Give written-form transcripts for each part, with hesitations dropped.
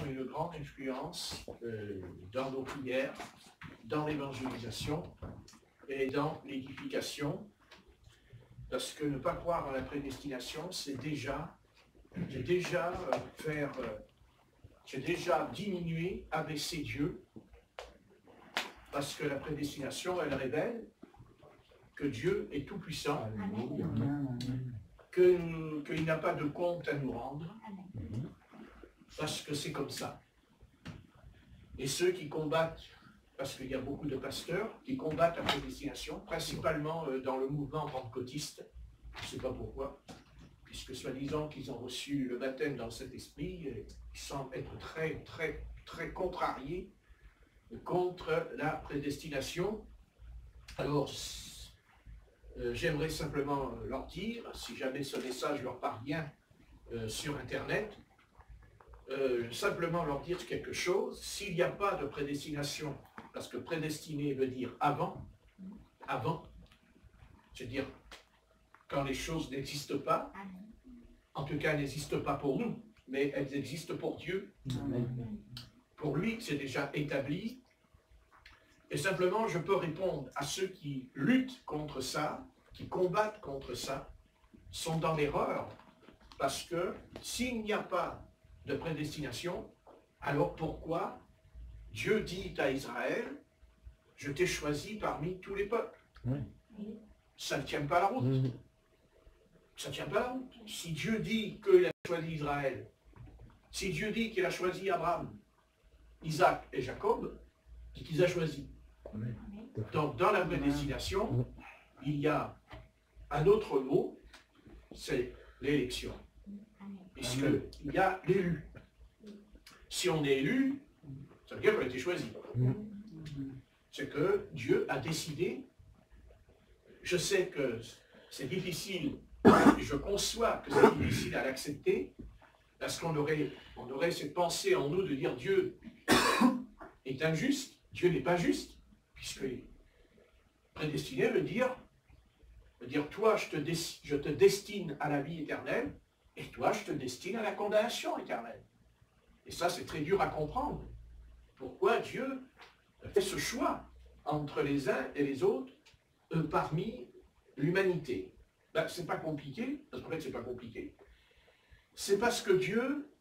avoir une grande influence dans nos prières, dans l'évangélisation et dans l'édification, parce que ne pas croire à la prédestination, c'est déjà diminuer, abaisser Dieu, parce que la prédestination, elle révèle que Dieu est tout-puissant, qu'il n'a pas de compte à nous rendre, parce que c'est comme ça. Et ceux qui combattent, parce qu'il y a beaucoup de pasteurs qui combattent la prédestination, principalement dans le mouvement pentecôtiste, je ne sais pas pourquoi, puisque soi-disant qu'ils ont reçu le baptême dans cet esprit, ils semblent être très contrariés contre la prédestination. Alors, j'aimerais simplement leur dire, si jamais ce message leur parvient sur Internet, simplement leur dire quelque chose. S'il n'y a pas de prédestination, parce que prédestiner veut dire avant, c'est-à-dire quand les choses n'existent pas, en tout cas elles n'existent pas pour nous, mais elles existent pour Dieu. Pour lui, c'est déjà établi. Et simplement, je peux répondre à ceux qui luttent contre ça, qui combattent contre ça, sont dans l'erreur, parce que s'il n'y a pas de prédestination, alors pourquoi Dieu dit à Israël, je t'ai choisi parmi tous les peuples? Ça ne tient pas la route. Ça ne tient pas la route. Si Dieu dit qu'il a choisi Israël, si Dieu dit qu'il a choisi Abraham, Isaac et Jacob, c'est qu'il a choisi. Donc dans la prédestination, il y a un autre mot, c'est l'élection. Puisqu'il y a l'élu. Si on est élu, ça veut dire qu'on a été choisi. C'est que Dieu a décidé. Je sais que c'est difficile, et je conçois que c'est difficile à l'accepter, parce qu'on aurait cette pensée en nous de dire Dieu est injuste, Dieu n'est pas juste, puisque prédestiné veut dire toi je te destine à la vie éternelle, et toi je te destine à la condamnation éternelle. Et ça c'est très dur à comprendre. Pourquoi Dieu fait ce choix entre les uns et les autres parmi l'humanité? Ben, c'est pas compliqué, parce qu'en fait c'est pas compliqué. C'est parce que Dieu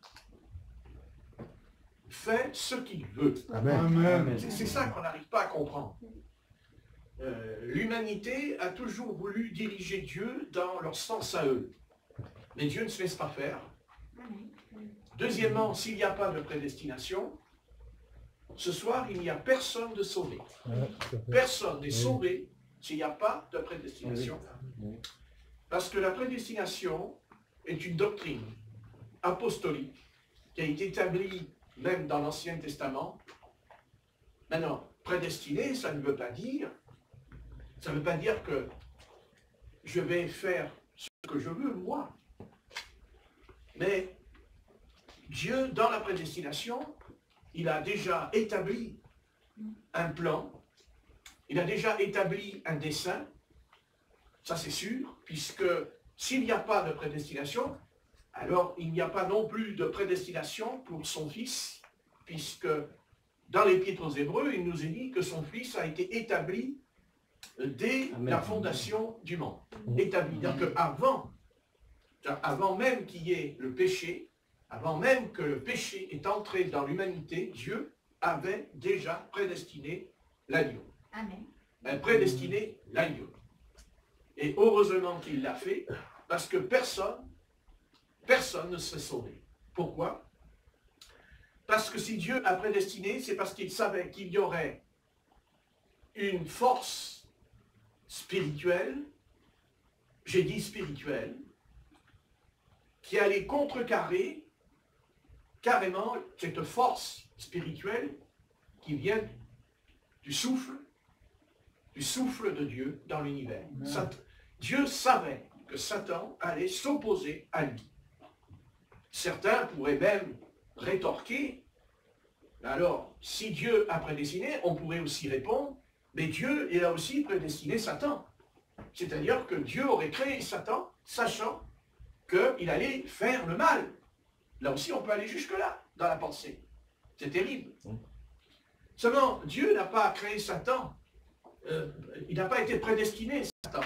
fait ce qu'il veut. Amen. C'est ça qu'on n'arrive pas à comprendre. L'humanité a toujours voulu diriger Dieu dans leur sens à eux. Mais Dieu ne se laisse pas faire. Deuxièmement, s'il n'y a pas de prédestination, ce soir, il n'y a personne de sauvé. Personne n'est sauvé s'il n'y a pas de prédestination. Parce que la prédestination est une doctrine apostolique qui a été établie même dans l'Ancien Testament. Maintenant, prédestiné, ça ne veut pas dire que je vais faire ce que je veux, moi. Mais Dieu, dans la prédestination, il a déjà établi un plan, il a déjà établi un dessein, ça c'est sûr, puisque s'il n'y a pas de prédestination, alors il n'y a pas non plus de prédestination pour son Fils, puisque dans l'Épître aux Hébreux, il nous est dit que son Fils a été établi dès la fondation du monde. Établi. C'est-à-dire qu'avant même qu'il y ait le péché, avant même que le péché est entré dans l'humanité, Dieu avait déjà prédestiné l'agneau. Prédestiné l'agneau. Et heureusement qu'il l'a fait, parce que personne ne serait sauvé. Pourquoi? Parce que si Dieu a prédestiné, c'est parce qu'il savait qu'il y aurait une force spirituelle, j'ai dit spirituelle, qui allait contrecarrer carrément cette force spirituelle qui vient du souffle de Dieu dans l'univers. Dieu savait que Satan allait s'opposer à lui. Certains pourraient même rétorquer, alors si Dieu a prédestiné, on pourrait aussi répondre, mais Dieu il a aussi prédestiné Satan. C'est-à-dire que Dieu aurait créé Satan, sachant qu'il allait faire le mal. Là aussi, on peut aller jusque-là, dans la pensée. C'est terrible. Seulement, Dieu n'a pas créé Satan. Il n'a pas été prédestiné, Satan.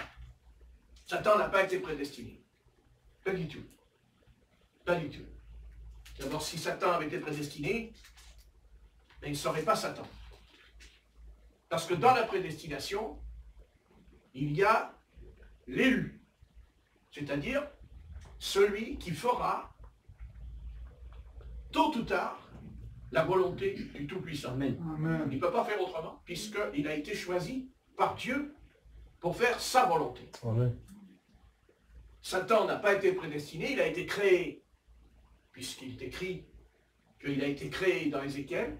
Satan n'a pas été prédestiné. Pas du tout. Pas du tout. D'abord, si Satan avait été prédestiné, il ne serait pas Satan. Parce que dans la prédestination, il y a l'élu. C'est-à-dire celui qui fera, tôt ou tard, la volonté du Tout-Puissant. Amen. Il ne peut pas faire autrement, puisqu'il a été choisi par Dieu pour faire sa volonté. Amen. Satan n'a pas été prédestiné, il a été créé, puisqu'il est écrit qu'il a été créé dans Ézéchiel,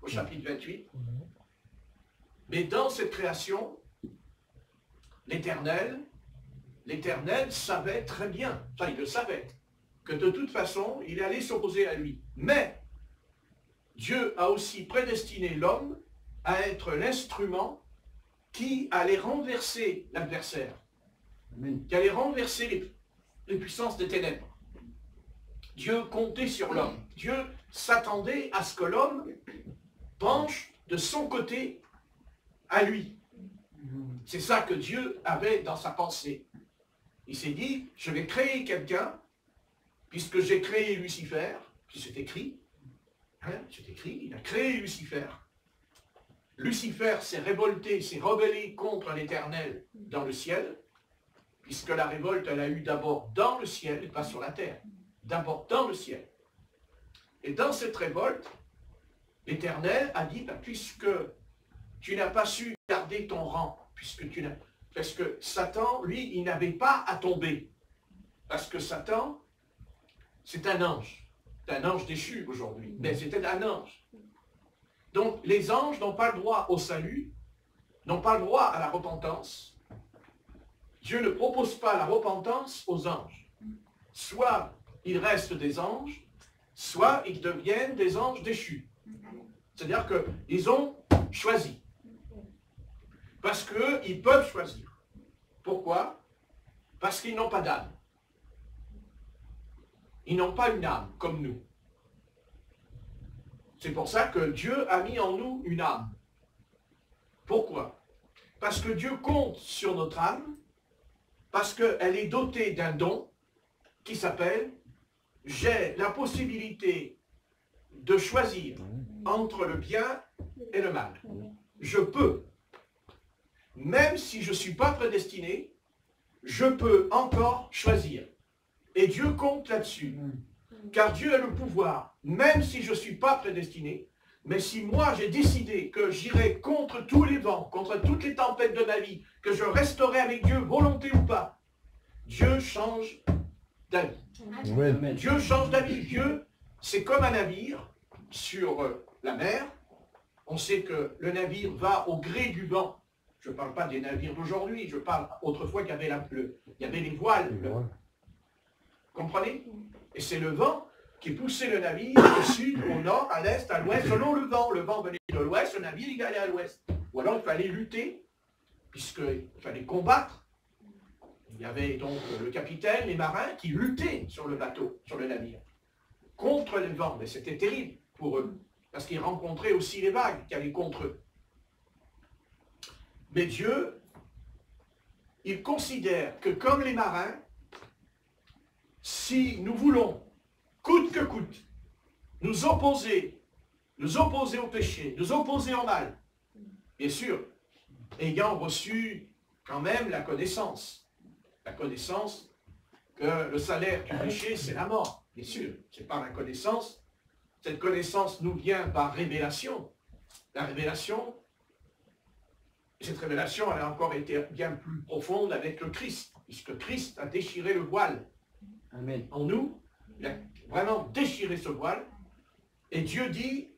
au chapitre 28. Mais dans cette création, l'Éternel savait très bien, enfin il le savait, que de toute façon, il allait s'opposer à lui. Mais Dieu a aussi prédestiné l'homme à être l'instrument qui allait renverser l'adversaire, qui allait renverser les puissances des ténèbres. Dieu comptait sur l'homme. Dieu s'attendait à ce que l'homme penche de son côté à lui. C'est ça que Dieu avait dans sa pensée. Il s'est dit, je vais créer quelqu'un, puisque j'ai créé Lucifer, puis c'est écrit, c'est écrit, il a créé Lucifer. Lucifer s'est révolté, s'est rebellé contre l'Éternel dans le ciel, puisque la révolte, elle a eu d'abord dans le ciel et pas sur la terre. D'abord dans le ciel. Et dans cette révolte, l'Éternel a dit, puisque tu n'as pas su garder ton rang, parce que Satan, lui, il n'avait pas à tomber. Parce que Satan, c'est un ange. C'est un ange déchu aujourd'hui, mais c'était un ange. Donc les anges n'ont pas le droit au salut, n'ont pas le droit à la repentance. Dieu ne propose pas la repentance aux anges. Soit ils restent des anges, soit ils deviennent des anges déchus. C'est-à-dire qu'ils ont choisi. Parce qu'ils peuvent choisir. Pourquoi? Parce qu'ils n'ont pas d'âme. Ils n'ont pas une âme comme nous. C'est pour ça que Dieu a mis en nous une âme. Pourquoi? Parce que Dieu compte sur notre âme, parce qu'elle est dotée d'un don qui s'appelle « J'ai la possibilité de choisir entre le bien et le mal. » Je peux. Même si je ne suis pas prédestiné, je peux encore choisir. Et Dieu compte là-dessus. Car Dieu a le pouvoir, même si je ne suis pas prédestiné, mais si moi j'ai décidé que j'irai contre tous les vents, contre toutes les tempêtes de ma vie, que je resterai avec Dieu, volonté ou pas, Dieu change d'avis. Dieu change d'avis. Dieu, c'est comme un navire sur la mer. On sait que le navire va au gré du vent. Je ne parle pas des navires d'aujourd'hui, je parle autrefois qu'il y avait, il y avait les voiles. Comprenez? Et c'est le vent qui poussait le navire au sud, au nord, à l'est, à l'ouest, selon le vent. Le vent venait de l'ouest, le navire il allait à l'ouest. Ou alors il fallait lutter, puisqu'il fallait combattre. Il y avait donc le capitaine, les marins qui luttaient sur le bateau, sur le navire, contre les vents. Mais c'était terrible pour eux, parce qu'ils rencontraient aussi les vagues qui allaient contre eux. Mais Dieu, il considère que comme les marins, si nous voulons, coûte que coûte, nous opposer au péché, nous opposer au mal, bien sûr, ayant reçu quand même la connaissance que le salaire du péché, c'est la mort, bien sûr, c'est par la connaissance. Cette connaissance nous vient par révélation. La révélation, cette révélation, elle a encore été bien plus profonde avec le Christ, puisque Christ a déchiré le voile. Amen. En nous, il a vraiment déchiré ce voile. Et Dieu dit,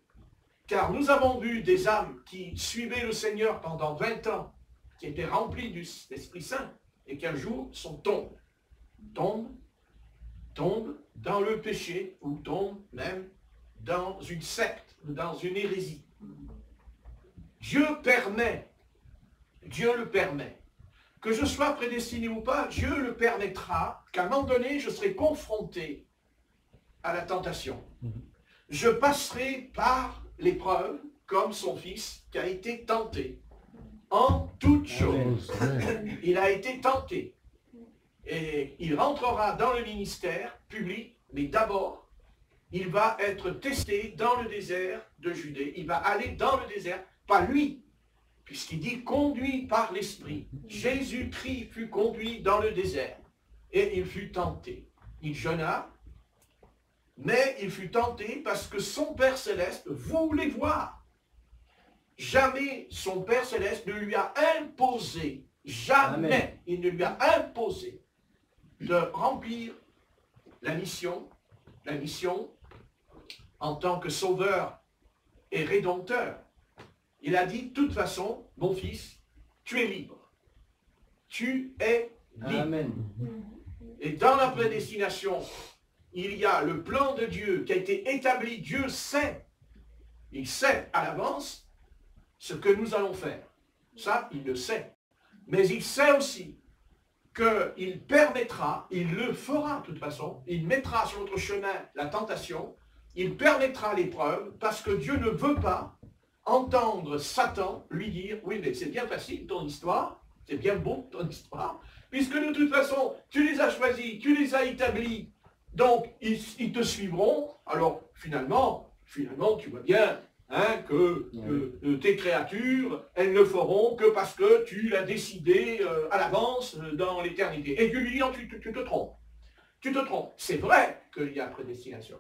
car nous avons vu des âmes qui suivaient le Seigneur pendant 20 ans, qui étaient remplies de l'Esprit Saint, et qu'un jour sont tombent dans le péché, ou tombent même dans une secte, ou dans une hérésie. Dieu le permet. Que je sois prédestiné ou pas, Dieu le permettra qu'à un moment donné, je serai confronté à la tentation. Je passerai par l'épreuve comme son fils qui a été tenté en toutes choses. Il a été tenté. Et il rentrera dans le ministère public, mais d'abord, il va être testé dans le désert de Judée. Il va aller dans le désert, pas lui, puisqu'il dit conduit par l'Esprit. Jésus-Christ fut conduit dans le désert et il fut tenté. Il jeûna, mais il fut tenté parce que son Père Céleste voulait voir. Jamais son Père Céleste ne lui a imposé, jamais, Amen. Il ne lui a imposé de remplir la mission en tant que sauveur et rédempteur. Il a dit, de toute façon, mon fils, tu es libre. Tu es libre. Amen. Et dans la prédestination, il y a le plan de Dieu qui a été établi. Dieu sait, il sait à l'avance ce que nous allons faire. Ça, il le sait. Mais il sait aussi qu'il permettra, il le fera de toute façon, il mettra sur notre chemin la tentation, il permettra l'épreuve, parce que Dieu ne veut pas entendre Satan lui dire, oui mais c'est bien facile ton histoire, c'est bien beau ton histoire, puisque de toute façon, tu les as choisis, tu les as établis, donc ils te suivront, alors finalement, tu vois bien, hein, que tes créatures, elles ne feront que parce que tu l'as décidé à l'avance dans l'éternité. Et Dieu lui dit, non, tu te trompes. Tu te trompes. C'est vrai qu'il y a prédestination.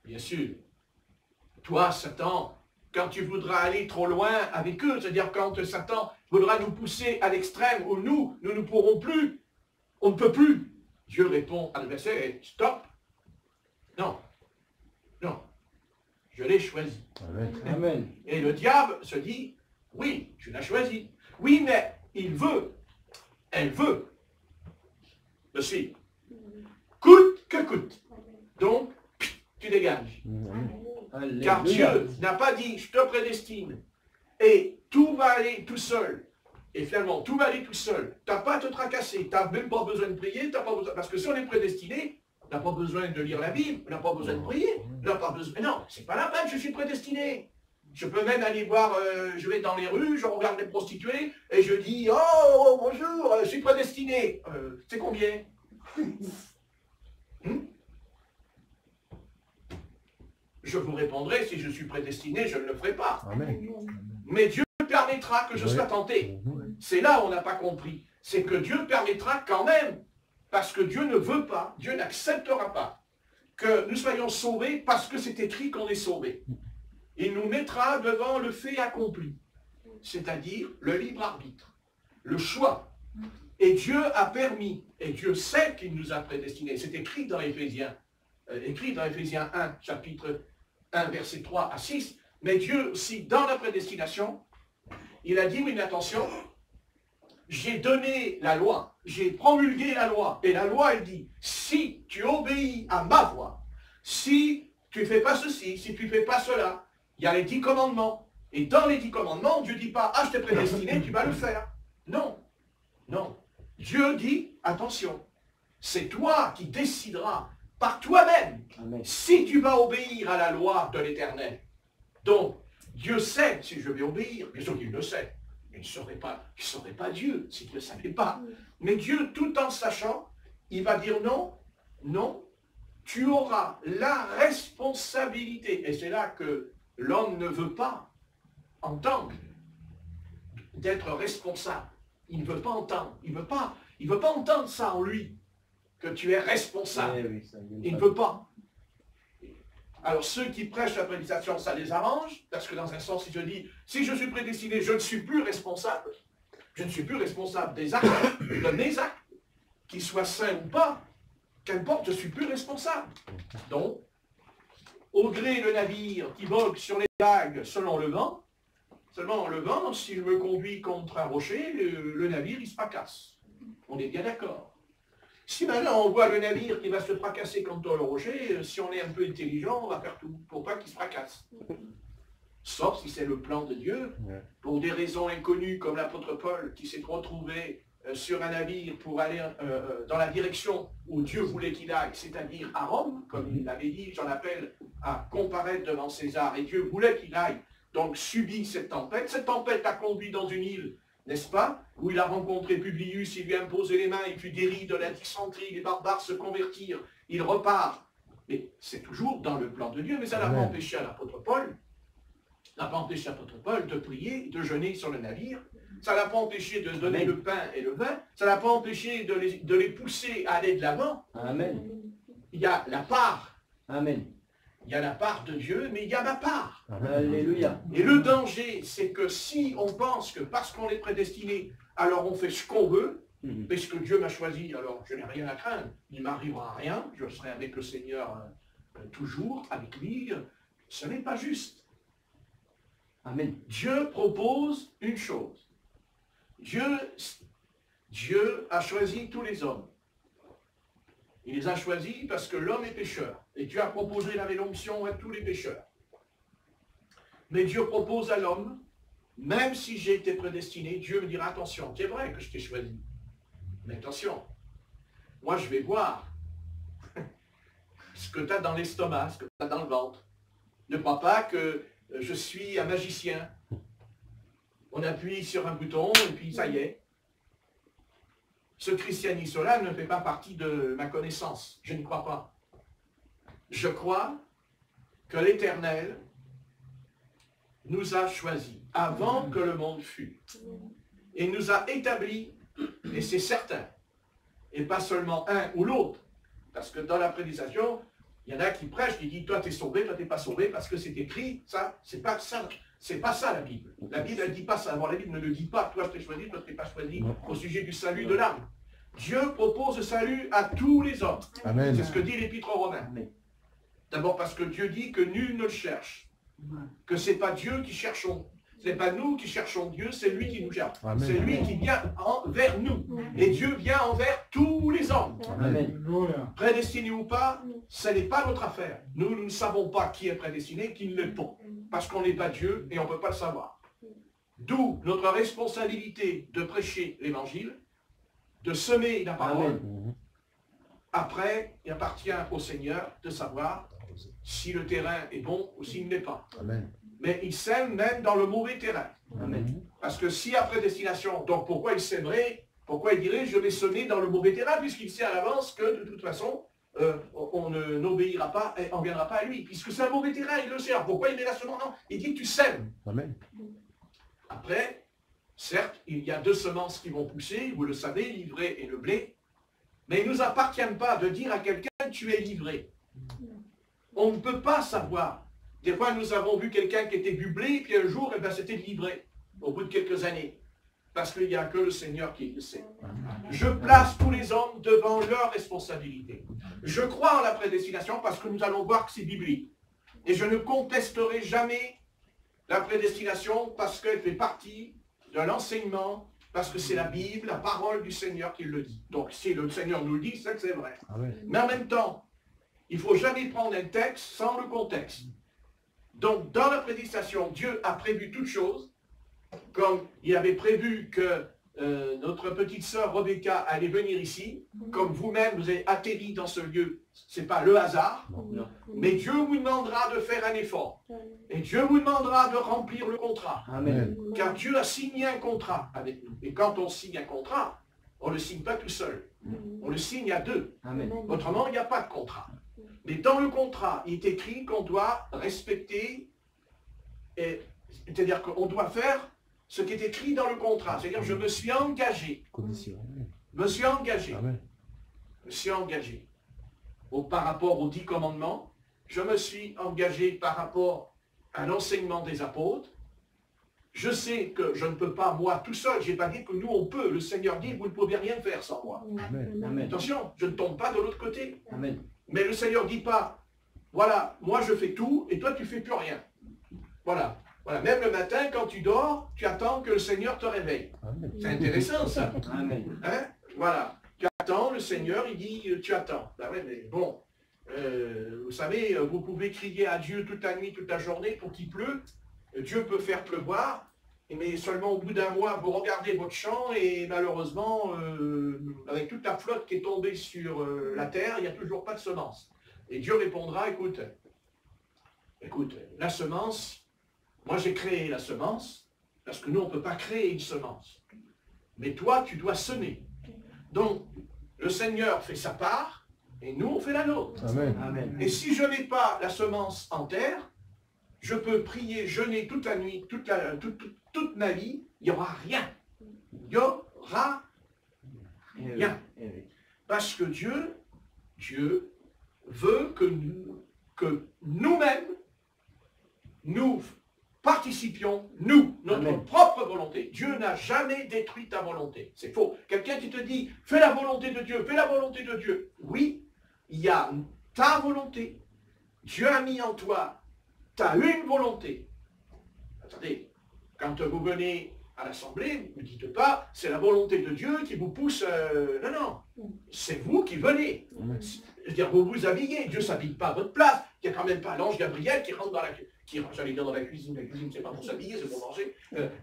Bien sûr. Toi, Satan, quand tu voudras aller trop loin avec eux, c'est-à-dire quand Satan voudra nous pousser à l'extrême où nous ne pourrons plus, on ne peut plus. Dieu répond à l'adversaire, stop. Non. Non. Je l'ai choisi. Amen. Et le diable se dit, oui, tu l'as choisi. Oui, mais il veut, elle veut le suivre. Coûte que coûte. Donc, tu dégages. Amen. Car Dieu n'a pas dit, je te prédestine, et tout va aller tout seul. Et finalement, tout va aller tout seul. Tu n'as pas à te tracasser, tu n'as même pas besoin de prier, t'as pas besoin, parce que si on est prédestiné, on n'a pas besoin de lire la Bible, on n'a pas besoin de prier, on n'a pas besoin... Mais non, c'est pas la peine, je suis prédestiné. Je peux même aller voir, je vais dans les rues, je regarde les prostituées, et je dis, oh, bonjour, je suis prédestiné. C'est combien? Je vous répondrai, si je suis prédestiné, je ne le ferai pas. Amen. Mais Dieu permettra que je sois tenté. C'est là où on n'a pas compris. C'est que Dieu permettra quand même. Parce que Dieu ne veut pas, Dieu n'acceptera pas que nous soyons sauvés parce que c'est écrit qu'on est sauvés. Il nous mettra devant le fait accompli, c'est-à-dire le libre arbitre, le choix. Et Dieu a permis, et Dieu sait qu'il nous a prédestinés. C'est écrit dans Éphésiens 1, chapitre 1, versets 3 à 6. Mais Dieu aussi, dans la prédestination, il a dit, oui, mais attention, j'ai donné la loi, j'ai promulgué la loi, et la loi, elle dit, si tu obéis à ma voix, si tu ne fais pas ceci, si tu ne fais pas cela, il y a les 10 commandements. Et dans les 10 commandements, Dieu ne dit pas, ah, je t'ai prédestiné, tu vas le faire. Non, non. Dieu dit, attention, c'est toi qui décideras par toi-même si tu vas obéir à la loi de l'Éternel. Donc, Dieu sait si je vais obéir, bien sûr qu'il le sait. Il ne serait pas Dieu s'il ne le savait pas. Mais Dieu, tout en sachant, il va dire non, non, tu auras la responsabilité. Et c'est là que l'homme ne veut pas entendre d'être responsable. Il ne veut pas entendre. Il ne veut pas entendre ça en lui, que tu es responsable. Il ne veut pas. Alors ceux qui prêchent la prédestination, ça les arrange, parce que dans un sens, ils se disent, si je suis prédestiné, je ne suis plus responsable. Je ne suis plus responsable des actes, de mes actes, qu'ils soient sains ou pas. Qu'importe, je ne suis plus responsable. Donc, au gré le navire qui vogue sur les vagues selon le vent, seulement le vent, s'il me conduit contre un rocher, le navire, il se fracasse. On est bien d'accord. Si maintenant on voit le navire qui va se fracasser contre le rocher, si on est un peu intelligent, on va faire tout pour pas qu'il se fracasse. Sauf si c'est le plan de Dieu, pour des raisons inconnues, comme l'apôtre Paul qui s'est retrouvé sur un navire pour aller dans la direction où Dieu voulait qu'il aille, c'est-à-dire à Rome, comme il l'avait dit, j'en appelle à comparaître devant César, et Dieu voulait qu'il aille donc subir cette tempête. Cette tempête l'a conduit dans une île, n'est-ce pas, où il a rencontré Publius, il lui a imposé les mains, il fut guéri de la dysenterie, les barbares se convertirent, il repart. Mais c'est toujours dans le plan de Dieu, mais ça n'a pas empêché à l'apôtre Paul, de prier, de jeûner sur le navire. Ça n'a pas empêché de donner le pain et le vin. Ça n'a pas empêché de les pousser à aller de l'avant. Amen. Il y a la part. Amen. Il y a la part de Dieu, mais il y a ma part. Alléluia. Et le danger, c'est que si on pense que parce qu'on est prédestiné, alors on fait ce qu'on veut, parce que Dieu m'a choisi, alors je n'ai rien à craindre, il ne m'arrivera rien, je serai avec le Seigneur toujours, avec lui, ce n'est pas juste. Amen. Dieu propose une chose. Dieu a choisi tous les hommes. Il les a choisis parce que l'homme est pécheur. Et Dieu a proposé la rédemption à tous les pécheurs. Mais Dieu propose à l'homme, même si j'ai été prédestiné, Dieu me dira, attention, c'est vrai que je t'ai choisi. Mais attention, moi je vais voir ce que tu as dans l'estomac, ce que tu as dans le ventre. Ne crois pas que je suis un magicien. On appuie sur un bouton et puis ça y est. Ce christianisme-là ne fait pas partie de ma connaissance. Je ne crois pas. Je crois que l'Éternel nous a choisis avant que le monde fût. Et nous a établis, et c'est certain, et pas seulement un ou l'autre. Parce que dans la prédication, il y en a qui prêchent, qui disent, toi tu es sauvé, toi tu n'es pas sauvé, parce que c'est écrit, ça, c'est pas ça. C'est pas ça la Bible. La Bible ne dit pas ça. Bon, la Bible ne le dit pas. Toi je t'ai choisi, toi tu n'es pas choisi au sujet du salut de l'âme. Dieu propose le salut à tous les hommes. C'est ce que dit l'Épître aux Romains. D'abord parce que Dieu dit que nul ne le cherche. Que ce n'est pas Dieu qui cherchons. Ce n'est pas nous qui cherchons Dieu, c'est lui qui nous cherche. C'est lui qui vient envers nous. Et Dieu vient envers tous les hommes. Amen. Prédestiné ou pas, ce n'est pas notre affaire. Nous ne savons pas qui est prédestiné, qui ne l'est pas. Parce qu'on n'est pas Dieu et on ne peut pas le savoir. D'où notre responsabilité de prêcher l'évangile, de semer la parole. Après, il appartient au Seigneur de savoir si le terrain est bon ou s'il n'est pas. Amen. Mais il sème même dans le mauvais terrain. Amen. Parce que s'il y a prédestination, donc pourquoi il sèmerait, pourquoi il dirait je vais semer dans le mauvais terrain, puisqu'il sait à l'avance que de toute façon, on n'obéira pas et on ne viendra pas à lui. Puisque c'est un mauvais terrain, il le sait. Alors pourquoi il met la semence? Non, il dit que tu sèmes. Amen. Après, certes, il y a deux semences qui vont pousser, vous le savez, l'ivraie et le blé. Mais il ne nous appartient pas de dire à quelqu'un tu es livré. On ne peut pas savoir. Des fois, nous avons vu quelqu'un qui était du blé, puis un jour, eh ben, c'était livré, au bout de quelques années. Parce qu'il n'y a que le Seigneur qui le sait. Je place tous les hommes devant leur responsabilité. Je crois en la prédestination parce que nous allons voir que c'est biblique. Et je ne contesterai jamais la prédestination parce qu'elle fait partie de l'enseignement, parce que c'est la Bible, la parole du Seigneur qui le dit. Donc si le Seigneur nous le dit, c'est que c'est vrai. Amen. Mais en même temps, il ne faut jamais prendre un texte sans le contexte. Donc dans la prédestination, Dieu a prévu toutes choses, comme il avait prévu que notre petite sœur Rebecca allait venir ici, comme vous-même vous avez atterri dans ce lieu, ce n'est pas le hasard, mais Dieu vous demandera de faire un effort. Et Dieu vous demandera de remplir le contrat. Amen. Car Dieu a signé un contrat avec nous. Et quand on signe un contrat, on ne le signe pas tout seul. On le signe à deux. Amen. Autrement, il n'y a pas de contrat. Mais dans le contrat, il est écrit qu'on doit respecter, c'est-à-dire qu'on doit faire ce qui est écrit dans le contrat. C'est-à-dire je me suis engagé. Condition. Je me suis engagé. Amen. Je me suis engagé. Par rapport aux 10 commandements, je me suis engagé par rapport à l'enseignement des apôtres. Je sais que je ne peux pas, moi, tout seul, je n'ai pas dit que nous, on peut. Le Seigneur dit, vous ne pouvez rien faire sans moi. Amen. Amen. Attention, je ne tombe pas de l'autre côté. Amen. Mais le Seigneur ne dit pas, voilà, moi je fais tout et toi tu ne fais plus rien. Voilà. Voilà. Même le matin, quand tu dors, tu attends que le Seigneur te réveille. Amen. C'est intéressant ça. Amen. Hein? Voilà. Tu attends, le Seigneur, il dit, tu attends. Ben ouais, mais bon, vous savez, vous pouvez crier à Dieu toute la nuit, toute la journée pour qu'il pleut. Dieu peut faire pleuvoir, mais seulement au bout d'un mois, vous regardez votre champ et malheureusement, avec toute la flotte qui est tombée sur la terre, il n'y a toujours pas de semences. Et Dieu répondra, écoute, Écoute, la semence, moi j'ai créé la semence, parce que nous on ne peut pas créer une semence. Mais toi, tu dois semer. Donc, le Seigneur fait sa part, et nous on fait la nôtre. Amen. Amen. Et si je n'ai pas la semence en terre, je peux prier, jeûner toute la nuit, toute ma vie, il n'y aura rien. Il n'y aura rien. Parce que Dieu veut que nous-mêmes, nous participions, notre Amen. propre volonté. Dieu n'a jamais détruit ta volonté. C'est faux. Quelqu'un qui te dit, fais la volonté de Dieu, fais la volonté de Dieu. Oui, il y a ta volonté. Dieu a mis en toi, tu as une volonté. Attendez, quand vous venez à l'Assemblée, ne dites pas, c'est la volonté de Dieu qui vous pousse... non, non. C'est vous qui venez. Je veux dire, vous vous habillez. Dieu ne s'habille pas à votre place. Il n'y a quand même pas l'ange Gabriel qui rentre dans la j'allais dire dans la cuisine. La cuisine, c'est pas pour s'habiller, c'est pour manger.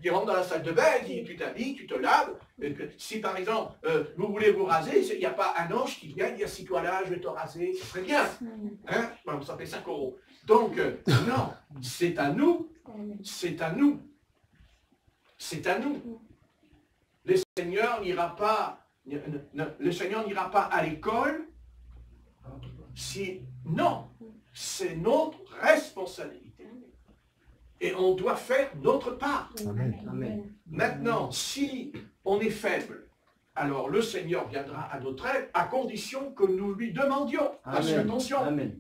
Il rentre dans la salle de bain, il dit, tu t'habilles, tu te laves. Si par exemple, vous voulez vous raser, il n'y a pas un ange qui vient dire, si toi là, je vais te raser, ça serait bien. Hein? Bon, ça fait 5 €. Donc, non, c'est à nous. C'est à nous. C'est à nous. Le Seigneur n'ira pas à l'école si... Non, c'est notre responsabilité. Et on doit faire notre part. Amen. Amen. Maintenant, si on est faible, alors le Seigneur viendra à notre aide à condition que nous lui demandions. Parce que, attention, Amen.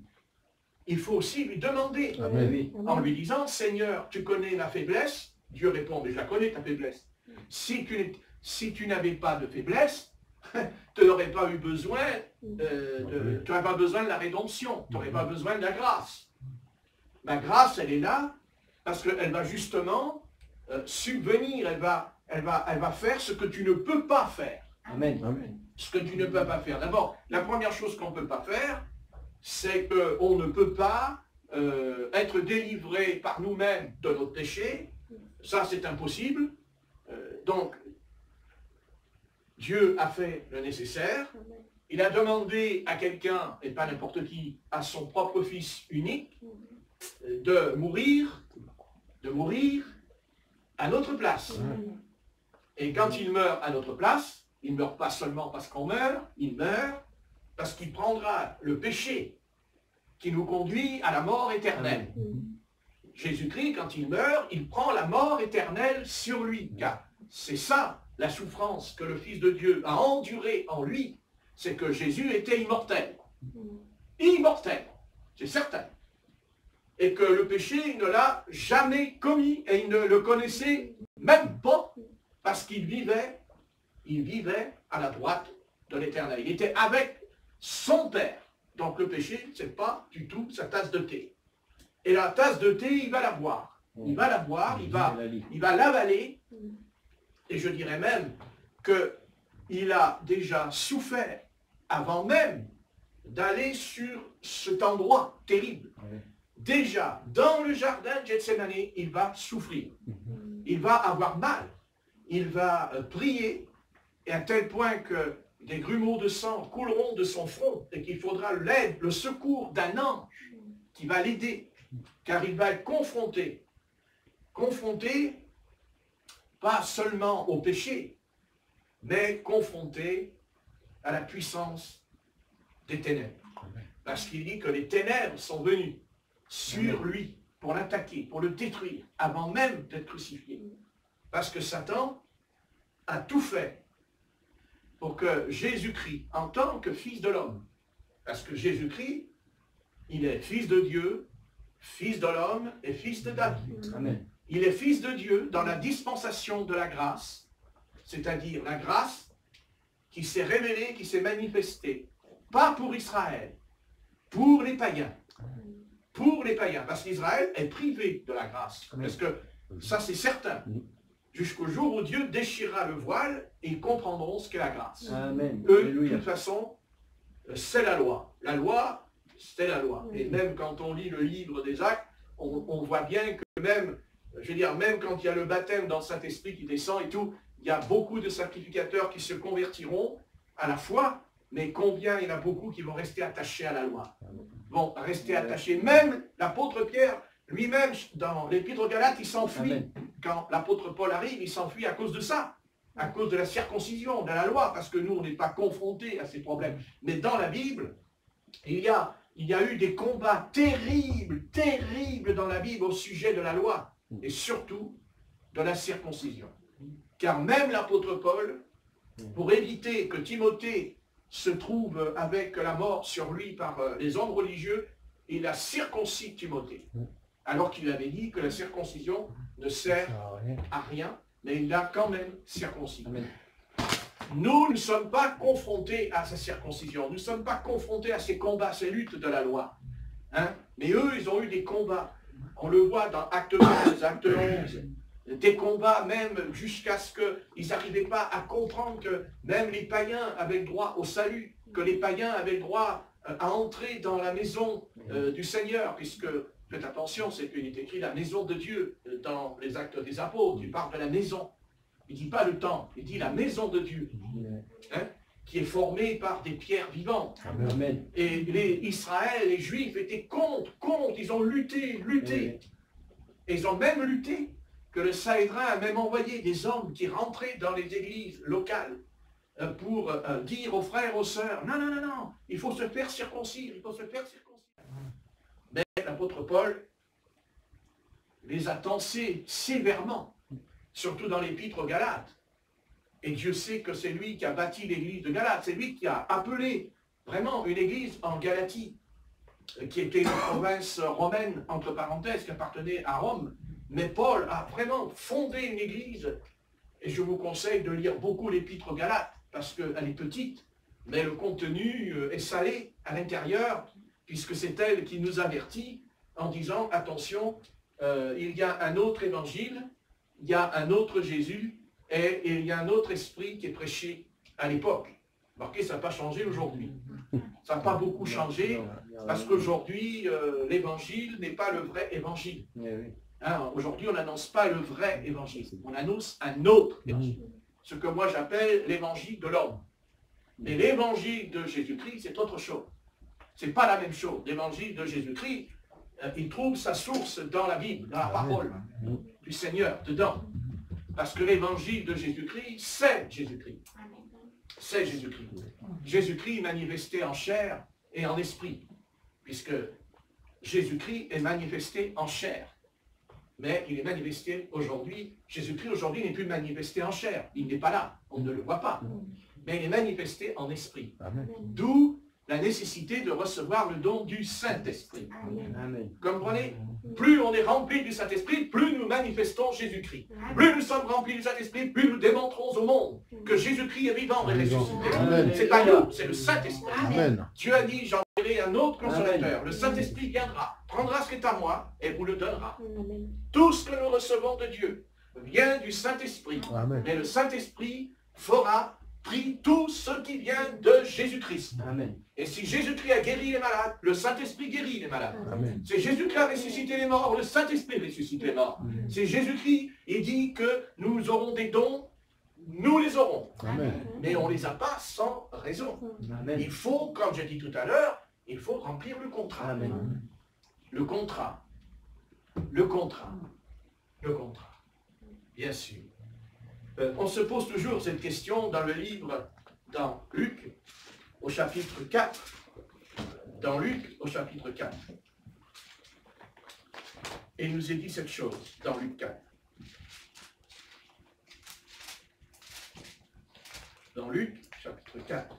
il faut aussi lui demander. Amen. Oui. En lui disant, Seigneur, tu connais ma faiblesse. Dieu répond, mais je la connais ta faiblesse. Si tu n'avais pas de faiblesse, tu n'aurais pas eu besoin, tu n'aurais pas besoin de la rédemption, tu n'aurais pas besoin de la grâce. La grâce, elle est là, parce qu'elle va justement subvenir, elle va faire ce que tu ne peux pas faire. Amen. Amen. Ce que tu ne peux pas faire. D'abord, la première chose qu'on ne peut pas faire, c'est qu'on ne peut pas être délivré par nous-mêmes de notre péché. Ça, c'est impossible. Donc, Dieu a fait le nécessaire. Il a demandé à quelqu'un, et pas n'importe qui, à son propre Fils unique, de mourir à notre place. Et quand il meurt à notre place, il ne meurt pas seulement parce qu'on meurt, il meurt parce qu'il prendra le péché qui nous conduit à la mort éternelle. Jésus-Christ, quand il meurt, il prend la mort éternelle sur lui. Car c'est ça, la souffrance que le Fils de Dieu a endurée en lui, c'est que Jésus était immortel. Immortel, c'est certain. Et que le péché, il ne l'a jamais commis, et il ne le connaissait même pas, parce qu'il vivait à la droite de l'Éternel. Il était avec son Père. Donc le péché, ce n'est pas du tout sa tasse de thé. Et la tasse de thé, il va la boire. Il va la boire, il va l'avaler. Et je dirais même qu'il a déjà souffert avant même d'aller sur cet endroit terrible. Déjà, dans le jardin de Gethsémane, il va souffrir. Il va avoir mal. Il va prier, et à tel point que des grumeaux de sang couleront de son front, et qu'il faudra l'aide, le secours d'un ange qui va l'aider. Car il va être confronté pas seulement au péché, mais confronté à la puissance des ténèbres. Parce qu'il dit que les ténèbres sont venues sur lui pour l'attaquer, pour le détruire, avant même d'être crucifié. Parce que Satan a tout fait pour que Jésus-Christ, en tant que fils de l'homme, parce que Jésus-Christ, il est fils de Dieu, fils de l'homme et fils de David. Amen. Il est fils de Dieu dans la dispensation de la grâce, c'est-à-dire la grâce qui s'est révélée, qui s'est manifestée, pas pour Israël, pour les païens. Pour les païens, parce qu'Israël est privé de la grâce. Parce que ça, c'est certain. Jusqu'au jour où Dieu déchirera le voile, et ils comprendront ce qu'est la grâce. Amen. Eux, de Alléluia. toute façon, c'est la loi. La loi, c'est la loi. Et même quand on lit le livre des Actes, on voit bien que même, je veux dire, même quand il y a le baptême dans le Saint-Esprit qui descend et tout, il y a beaucoup de sacrificateurs qui se convertiront à la foi, mais combien il y en a beaucoup qui vont rester attachés à la loi. Vont rester attachés. Même l'apôtre Pierre, Lui-même, dans l'Épître aux Galates, il s'enfuit. Amen. Quand l'apôtre Paul arrive, il s'enfuit à cause de ça, à cause de la circoncision, de la loi, parce que nous, on n'est pas confrontés à ces problèmes. Mais dans la Bible, il y a eu des combats terribles, terribles dans la Bible au sujet de la loi, et surtout de la circoncision. Car même l'apôtre Paul, pour éviter que Timothée se trouve avec la mort sur lui par les hommes religieux, il a circoncis Timothée. Alors qu'il avait dit que la circoncision ne sert à rien, mais il l'a quand même circoncis. Amen. Nous ne sommes pas confrontés à sa circoncision, nous ne sommes pas confrontés à ces combats, ces luttes de la loi. Hein? Mais eux, ils ont eu des combats. On le voit dans Acte 15, Acte 11, des combats même jusqu'à ce qu'ils n'arrivaient pas à comprendre que même les païens avaient le droit au salut, que les païens avaient le droit à entrer dans la maison du Seigneur, puisque, faites attention, c'est qu'il est écrit la maison de Dieu dans les Actes des Apôtres, il parle de la maison. Il ne dit pas le temple, il dit la maison de Dieu, hein, qui est formée par des pierres vivantes. Amen. Et Israël, les Juifs étaient contre, ils ont lutté. Et ils ont même lutté que le Sanhédrin a même envoyé des hommes qui rentraient dans les églises locales pour dire aux frères, aux sœurs, non, il faut se faire circoncire, Mais l'apôtre Paul les a tensés sévèrement, surtout dans l'Épître aux Galates. Et Dieu sait que c'est lui qui a bâti l'église de Galate, c'est lui qui a appelé vraiment une église en Galatie, qui était une province romaine, entre parenthèses, qui appartenait à Rome. Mais Paul a vraiment fondé une église, et je vous conseille de lire beaucoup l'Épître aux Galates, parce qu'elle est petite, mais le contenu est salé à l'intérieur, puisque c'est elle qui nous avertit en disant, attention, il y a un autre évangile, il y a un autre Jésus, et il y a un autre esprit qui est prêché à l'époque. Remarquez, ça n'a pas changé aujourd'hui. Ça n'a pas beaucoup changé, parce qu'aujourd'hui, l'évangile n'est pas le vrai évangile. Hein, aujourd'hui, on n'annonce pas le vrai évangile, on annonce un autre évangile. Ce que moi j'appelle l'évangile de l'homme. Mais l'évangile de Jésus-Christ, c'est autre chose. Ce n'est pas la même chose. L'évangile de Jésus-Christ, il trouve sa source dans la Bible, dans la parole du Seigneur, dedans. Parce que l'évangile de Jésus-Christ, c'est Jésus-Christ. C'est Jésus-Christ. Jésus-Christ manifesté en chair et en esprit. Puisque Jésus-Christ est manifesté en chair. Mais il est manifesté aujourd'hui. Jésus-Christ aujourd'hui n'est plus manifesté en chair. Il n'est pas là. On ne le voit pas. Mais il est manifesté en esprit. D'où la nécessité de recevoir le don du Saint-Esprit. Comprenez? Plus on est rempli du Saint-Esprit, plus nous manifestons Jésus-Christ. Plus nous sommes remplis du Saint-Esprit, plus nous démontrons au monde que Jésus-Christ est vivant et ressuscité. C'est pas nous, c'est le Saint-Esprit. Dieu a dit, j'enverrai un autre consolateur. Le Saint-Esprit viendra, prendra ce qui est à moi et vous le donnera. Tout ce que nous recevons de Dieu vient du Saint-Esprit. Mais le Saint-Esprit fera pris tout ce qui vient de Jésus-Christ. Et si Jésus-Christ a guéri les malades, le Saint-Esprit guérit les malades. Si Jésus-Christ a ressuscité les morts, le Saint-Esprit ressuscite les morts. Si Jésus-Christ dit que nous aurons des dons, nous les aurons. Mais on ne les a pas sans raison. Il faut, comme j'ai dit tout à l'heure, il faut remplir le contrat. Le contrat. Le contrat. Le contrat. Bien sûr. On se pose toujours cette question dans le livre, dans Luc, au chapitre 4. Dans Luc, au chapitre 4. Et il nous est dit cette chose, dans Luc 4. Dans Luc, chapitre 4.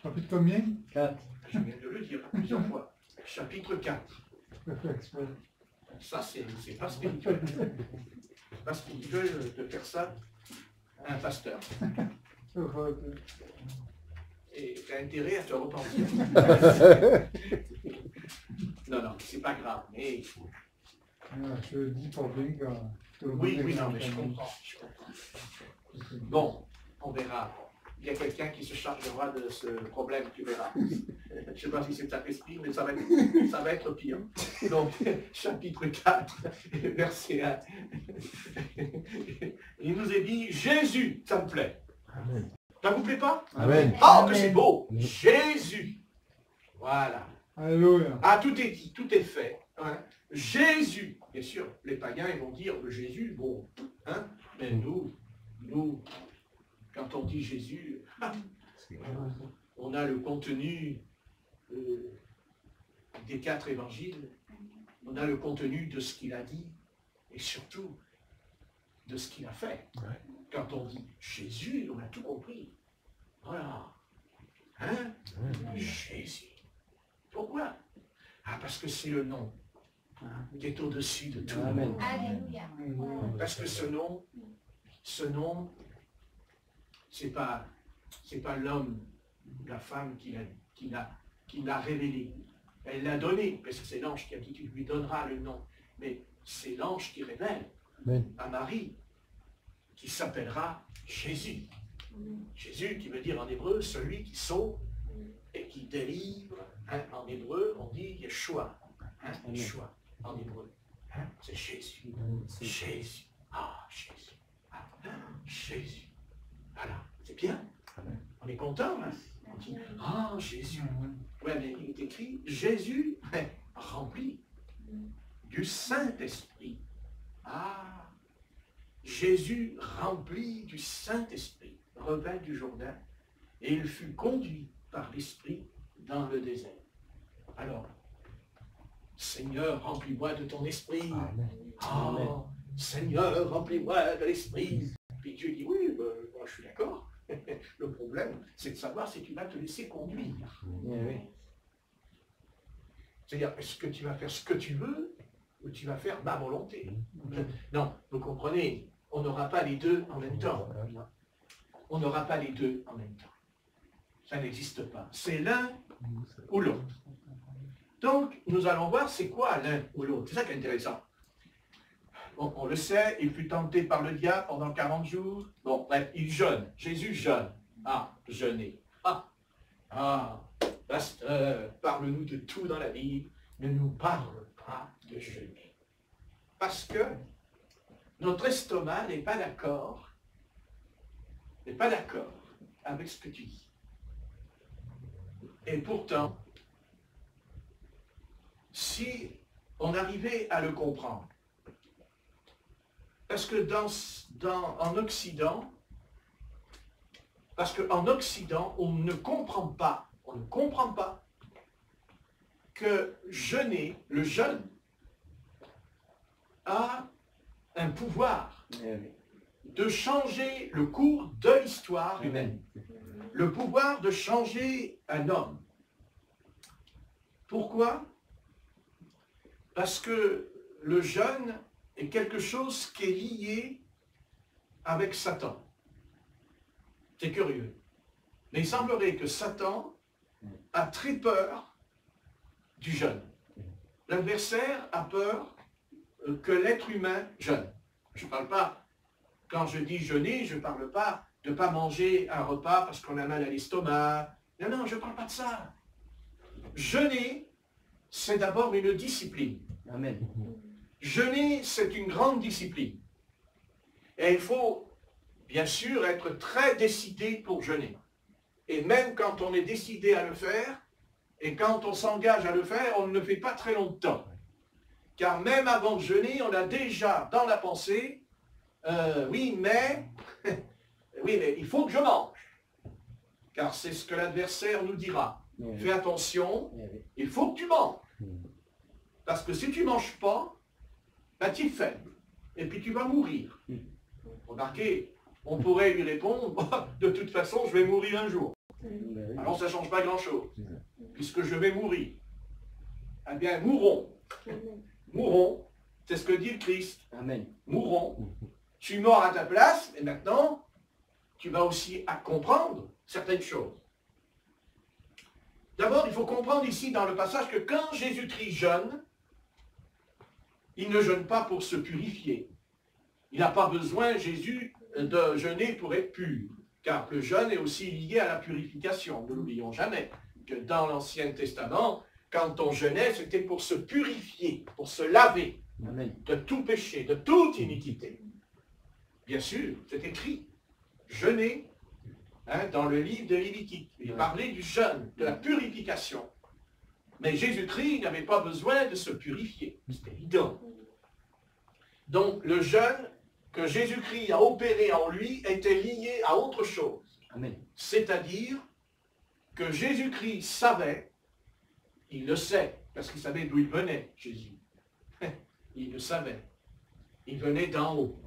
Chapitre combien? 4. Je viens de le dire plusieurs fois. Chapitre 4. Ça, c'est pas spirituel. C'est pas spirituel de faire ça à un pasteur. Et tu as intérêt à te repentir. Non, c'est pas grave, mais il faut. Je dis pas bien quand... Oui, non, mais je comprends. Bon, on verra. Il y a quelqu'un qui se chargera de ce problème, tu verras. Je ne sais pas si c'est ta esprit, mais ça va être pire. Donc, chapitre 4, verset 1. Il nous est dit, Jésus, ça me plaît. Amen. Ça ne vous plaît pas? Amen. Oh, que c'est beau! Jésus. Voilà. Alléluia. Ah, tout est dit, tout est fait. Hein. Jésus, bien sûr, les païens ils vont dire que Jésus, bon, hein, mais nous, quand on dit Jésus, on a le contenu des 4 évangiles, on a le contenu de ce qu'il a dit, et surtout de ce qu'il a fait. Ouais. Quand on dit Jésus, on a tout compris. Voilà. Hein? Jésus. Pourquoi? Ah, parce que c'est le nom qui est au-dessus de tout. Amen. Alléluia. Parce que ce nom, c'est pas l'homme, la femme qui l'a révélé. Elle l'a donné, parce que c'est l'ange qui a dit tu lui donneras le nom. Mais c'est l'ange qui révèle à Marie, qui s'appellera Jésus. Jésus qui veut dire en hébreu celui qui sauve et qui délivre. Hein, en hébreu, on dit Yeshua. Hein, Yeshua en hébreu. Hein, c'est Jésus. Jésus. Ah, Jésus. Ah, Jésus. Voilà. C'est bien. On est content. Hein? On dit, ah, Jésus. Ouais, mais il est écrit Jésus rempli du Saint-Esprit. Ah, Jésus rempli du Saint-Esprit, revint du Jourdain, et il fut conduit par l'Esprit dans le désert. Alors, Seigneur, remplis-moi de ton esprit. Oh, Seigneur, remplis-moi de l'esprit. Puis Dieu dit, oui, moi je suis d'accord. Le problème, c'est de savoir si tu vas te laisser conduire. C'est-à-dire, est-ce que tu vas faire ce que tu veux ou tu vas faire ma volonté? Non, vous comprenez, on n'aura pas les deux en même temps. On n'aura pas les deux en même temps. Ça n'existe pas. C'est l'un ou l'autre. Donc, nous allons voir c'est quoi l'un ou l'autre. C'est ça qui est intéressant. Bon, on le sait, il fut tenté par le diable pendant 40 jours. Bon, bref, il jeûne. Jésus jeûne. Ah, jeûner. Pasteur, parle-nous de tout dans la Bible. Ne nous parle pas de jeûner. Parce que notre estomac n'est pas d'accord. N'est pas d'accord avec ce que tu dis. Et pourtant, si on arrivait à le comprendre, parce que en Occident, on ne comprend pas que jeûner, le jeûne, a un pouvoir de changer le cours de l'histoire humaine, le pouvoir de changer un homme. Pourquoi? Parce que le jeûne est quelque chose qui est lié avec Satan. C'est curieux. Mais il semblerait que Satan a très peur du jeûne. L'adversaire a peur que l'être humain jeûne. Je ne parle pas, quand je dis jeûner, je ne parle pas de ne pas manger un repas parce qu'on a mal à l'estomac. Non, je ne parle pas de ça. Jeûner, c'est d'abord une discipline. Amen. Jeûner, c'est une grande discipline. Et il faut, bien sûr, être très décidé pour jeûner. Et même quand on est décidé à le faire, et quand on s'engage à le faire, on ne le fait pas très longtemps. Car même avant de jeûner, on a déjà dans la pensée, oui, mais il faut que je mange. Car c'est ce que l'adversaire nous dira. Fais attention, il faut que tu manges. Parce que si tu ne manges pas, ben, tu es faible. Et puis tu vas mourir. Remarquez, on pourrait lui répondre, de toute façon, je vais mourir un jour. Alors ça ne change pas grand-chose. Puisque je vais mourir. Eh bien, mourons. Mourons. C'est ce que dit le Christ. Amen. Mourons. Je suis mort à ta place, et maintenant, tu vas aussi à comprendre certaines choses. D'abord, il faut comprendre ici dans le passage que quand Jésus-Christ jeûne, il ne jeûne pas pour se purifier. Il n'a pas besoin, Jésus, de jeûner pour être pur. Car le jeûne est aussi lié à la purification. Ne l'oublions jamais que dans l'Ancien Testament, quand on jeûnait, c'était pour se purifier, pour se laver de tout péché, de toute iniquité. Bien sûr, c'est écrit. Jeûner, dans le livre de Lévitique. Il parlait du jeûne, de la purification. Mais Jésus-Christ n'avait pas besoin de se purifier, c'est évident. Donc le jeûne que Jésus-Christ a opéré en lui était lié à autre chose. C'est-à-dire que Jésus-Christ savait, il le sait, parce qu'il savait d'où il venait, Jésus. Il le savait. Il venait d'en haut.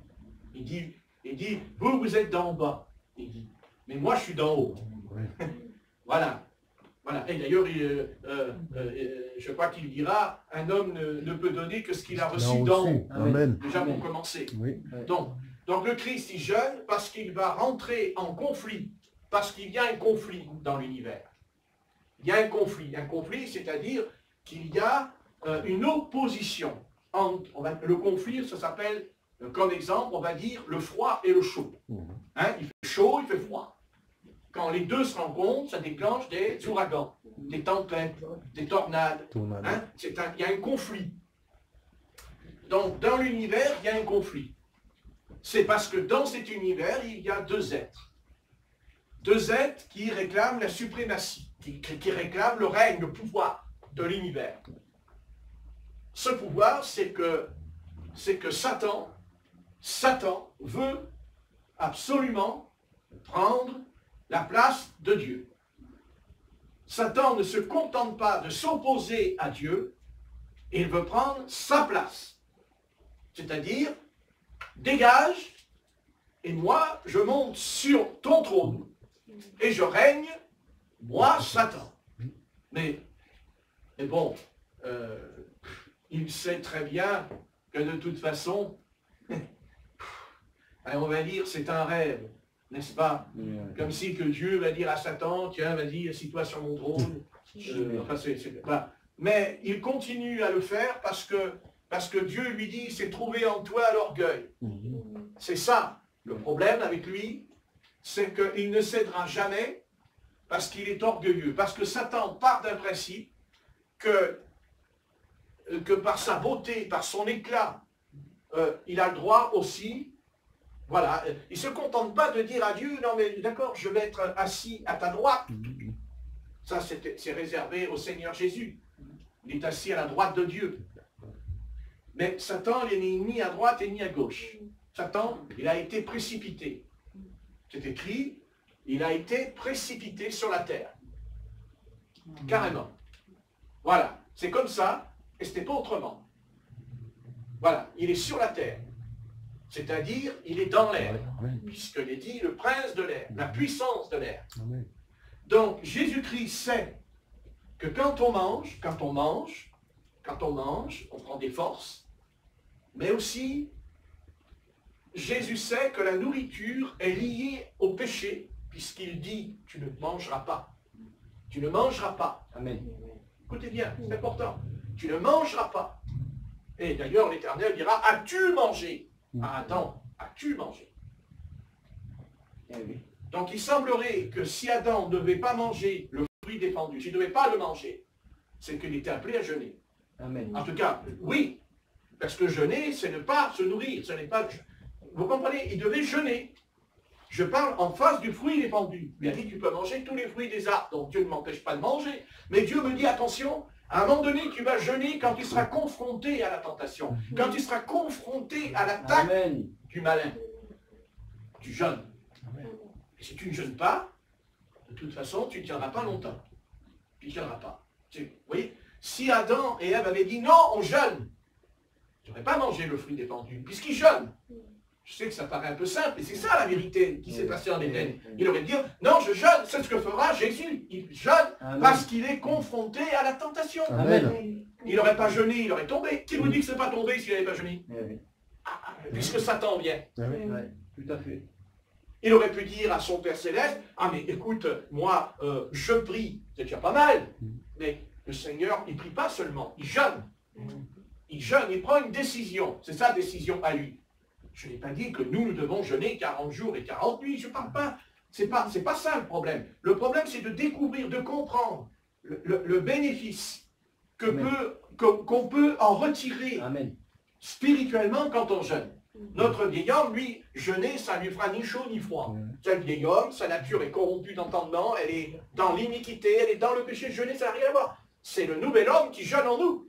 Il dit, vous êtes d'en bas. Il dit, mais moi je suis d'en haut. Voilà. Voilà. Et d'ailleurs, je crois qu'il dira, un homme ne peut donner que ce qu'il a reçu d'en haut. Amen. Déjà pour commencer. Oui. Donc le Christ, il jeûne parce qu'il va rentrer en conflit, parce qu'il y a un conflit dans l'univers. Il y a un conflit, c'est-à-dire qu'il y a une opposition. Le conflit, ça s'appelle, comme exemple, on va dire le froid et le chaud. Hein, il fait chaud, il fait froid. Quand les deux se rencontrent, ça déclenche des ouragans, des tempêtes, des tornades. Hein, il y a un conflit. Donc, dans l'univers, il y a un conflit. C'est parce que dans cet univers, il y a deux êtres. Deux êtres qui réclament la suprématie, qui réclament le règne, le pouvoir de l'univers. Ce pouvoir, c'est que Satan veut absolument prendre la place de Dieu. Satan ne se contente pas de s'opposer à Dieu, il veut prendre sa place. C'est-à-dire, dégage, et moi, je monte sur ton trône, et je règne, moi, Satan. Mais bon, il sait très bien que de toute façon, on va dire, c'est un rêve. N'est-ce pas? Comme si que Dieu va dire à Satan, tiens, vas-y, assis-toi sur mon trône. Mais il continue à le faire parce que Dieu lui dit, c'est trouvé en toi l'orgueil. C'est ça. Le problème avec lui, c'est qu'il ne cédera jamais parce qu'il est orgueilleux. Parce que Satan part d'un principe que par sa beauté, par son éclat, il a le droit aussi. Voilà, il ne se contente pas de dire à Dieu, non mais d'accord, je vais être assis à ta droite. Ça, c'est réservé au Seigneur Jésus. Il est assis à la droite de Dieu. Mais Satan, il n'est ni à droite et ni à gauche. Satan, il a été précipité. C'est écrit, il a été précipité sur la terre. Carrément. Voilà, c'est comme ça, et ce n'est pas autrement. Voilà, il est sur la terre. C'est-à-dire, il est dans l'air, puisqu'il est dit le prince de l'air, la puissance de l'air. Donc, Jésus-Christ sait que quand on mange, on prend des forces, mais aussi, Jésus sait que la nourriture est liée au péché, puisqu'il dit, tu ne mangeras pas. Tu ne mangeras pas. Amen. Écoutez bien, c'est important. Tu ne mangeras pas. Et d'ailleurs, l'Éternel dira, as-tu mangé? Ah, attends, as-tu mangé? Donc il semblerait que si Adam ne devait pas manger le fruit défendu, s'il ne devait pas le manger, c'est qu'il était appelé à jeûner. Amen. En tout cas, oui, parce que jeûner, c'est ne pas se nourrir, ce n'est pas... Vous comprenez, il devait jeûner. Je parle en face du fruit défendu. Il a dit, tu peux manger tous les fruits des arbres, donc Dieu ne m'empêche pas de manger. Mais Dieu me dit, attention, à un moment donné, tu vas jeûner quand tu seras confronté à la tentation, quand tu seras confronté à l'attaque du malin. Tu jeûnes. Et si tu ne jeûnes pas, de toute façon, tu ne tiendras pas longtemps. Tu ne tiendras pas. Vous voyez, si Adam et Ève avaient dit, non, on jeûne, tu n'aurais pas mangé le fruit défendu, puisqu'ils jeûnent. Je sais que ça paraît un peu simple, et c'est ça la vérité qui s'est passée en Éden. Il aurait dit, non, je jeûne, c'est ce que fera Jésus. Il jeûne parce qu'il est confronté à la tentation. Amen. Il n'aurait pas jeûné, il aurait tombé. Qui vous dit que ce n'est pas tombé s'il n'avait pas jeûné? Puisque Satan vient. Tout à fait. Il aurait pu dire à son Père Céleste, ah mais écoute, moi, je prie, c'est déjà pas mal. Mais le Seigneur, il ne prie pas seulement, il jeûne. Il jeûne, il prend une décision. C'est sa décision à lui. Je n'ai pas dit que nous devons jeûner 40 jours et 40 nuits, je ne parle pas. C'est pas ça le problème. Le problème, c'est de découvrir, de comprendre le bénéfice qu'on peut en retirer spirituellement quand on jeûne. Notre vieil homme, lui, jeûner, ça ne lui fera ni chaud ni froid. C'est le vieil homme, sa nature est corrompue d'entendement, elle est dans l'iniquité, elle est dans le péché. Jeûner, ça n'a rien à voir. c'est le nouvel homme qui jeûne en nous.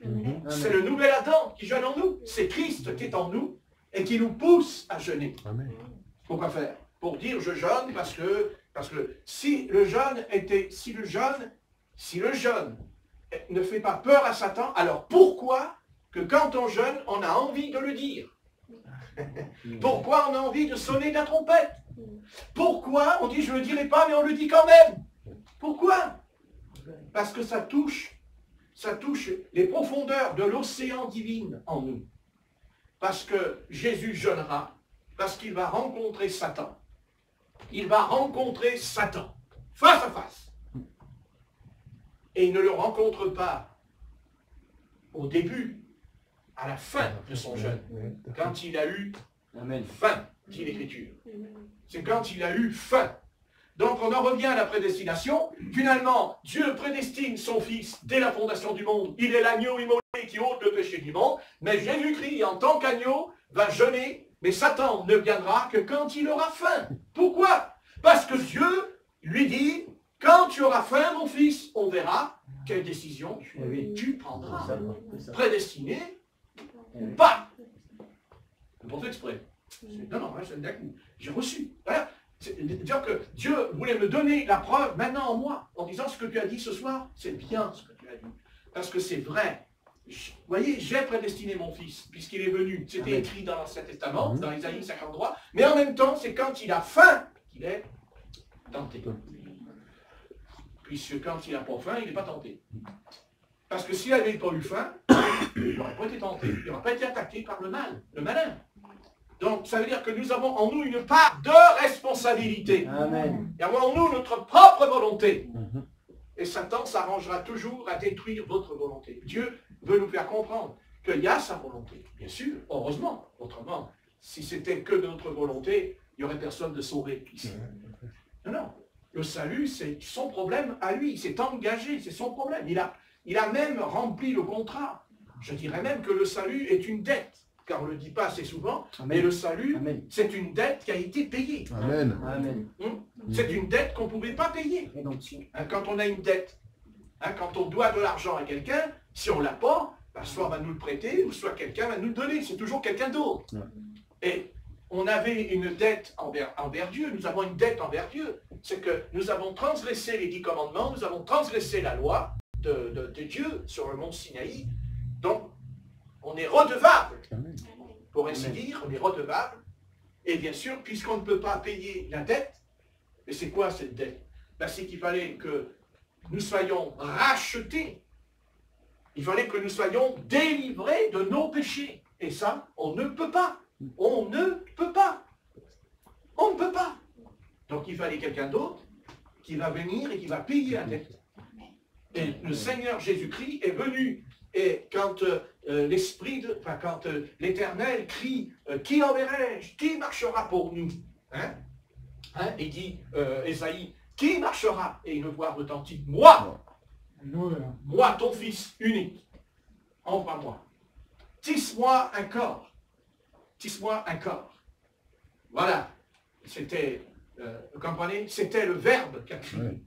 C'est le nouvel Adam qui jeûne en nous. C'est Christ qui est en nous et qui nous pousse à jeûner. Amen. Pourquoi faire? Pour dire je jeûne parce que si le jeûne ne fait pas peur à Satan, alors pourquoi que quand on jeûne, on a envie de le dire? Pourquoi on a envie de sonner de la trompette? Pourquoi on dit je ne le dirai pas mais on le dit quand même? Pourquoi? Parce que ça touche les profondeurs de l'océan divin en nous. Parce que Jésus jeûnera, parce qu'il va rencontrer Satan. Il va rencontrer Satan, face à face. Et il ne le rencontre pas au début, à la fin de son jeûne, quand il a eu faim, dit l'Écriture. C'est quand il a eu faim. Donc on en revient à la prédestination. Finalement, Dieu prédestine son Fils dès la fondation du monde. Il est l'agneau immolé qui ôte le péché du monde. Mais Jésus-Christ, en tant qu'agneau, va jeûner. Mais Satan ne viendra que quand il aura faim. Pourquoi? Parce que Dieu lui dit, quand tu auras faim, mon fils, on verra quelle décision tu prendras. Prédestiné ou pas. Pour exprès. Non, c'est d'un coup. J'ai reçu. Voilà. C'est-à-dire que Dieu voulait me donner la preuve maintenant en moi, en disant ce que tu as dit ce soir, c'est bien ce que tu as dit. Parce que c'est vrai. Vous voyez, j'ai prédestiné mon fils, puisqu'il est venu. C'était écrit dans l'Ancien Testament, dans Isaïe 53, mais en même temps, c'est quand il a faim qu'il est tenté. Puisque quand il n'a pas faim, il n'est pas tenté. Parce que s'il n'avait pas eu faim, il n'aurait pas été tenté, il n'aurait pas été attaqué par le mal, le malin. Donc, ça veut dire que nous avons en nous une part de responsabilité. Amen. Et avons en nous notre propre volonté. Et Satan s'arrangera toujours à détruire votre volonté. Dieu veut nous faire comprendre qu'il y a sa volonté. Bien sûr, heureusement. Autrement, si c'était que notre volonté, il n'y aurait personne de sauvé ici. Non. Le salut, c'est son problème à lui. Il s'est engagé, c'est son problème. Il a même rempli le contrat. Je dirais même que le salut est une dette. Car on ne le dit pas assez souvent, mais le salut, c'est une dette qui a été payée. Amen. Amen. C'est une dette qu'on ne pouvait pas payer. Quand on a une dette, quand on doit de l'argent à quelqu'un, si on ne l'a pas, soit on va nous le prêter, ou soit quelqu'un va nous le donner. C'est toujours quelqu'un d'autre. Et on avait une dette envers Dieu, nous avons une dette envers Dieu. C'est que nous avons transgressé les 10 commandements, nous avons transgressé la loi de Dieu sur le mont Sinaï. Donc, on est redevable. Pour ainsi dire, on est redevable. Et bien sûr, puisqu'on ne peut pas payer la dette, mais c'est quoi cette dette? C'est qu'il fallait que nous soyons rachetés. Il fallait que nous soyons délivrés de nos péchés. Et ça, on ne peut pas. On ne peut pas. On ne peut pas. Donc il fallait quelqu'un d'autre qui va venir et qui va payer la dette. Et le Seigneur Jésus-Christ est venu. Et quand quand l'Éternel crie, qui enverrai-je? Qui marchera pour nous? Et dit Ésaïe, qui marchera? Et une voix retentit, moi! Moi, ton fils unique, envoie-moi. Tisse-moi un corps. Tisse-moi un corps. Voilà. C'était, vous comprenez? C'était le Verbe qui a crié.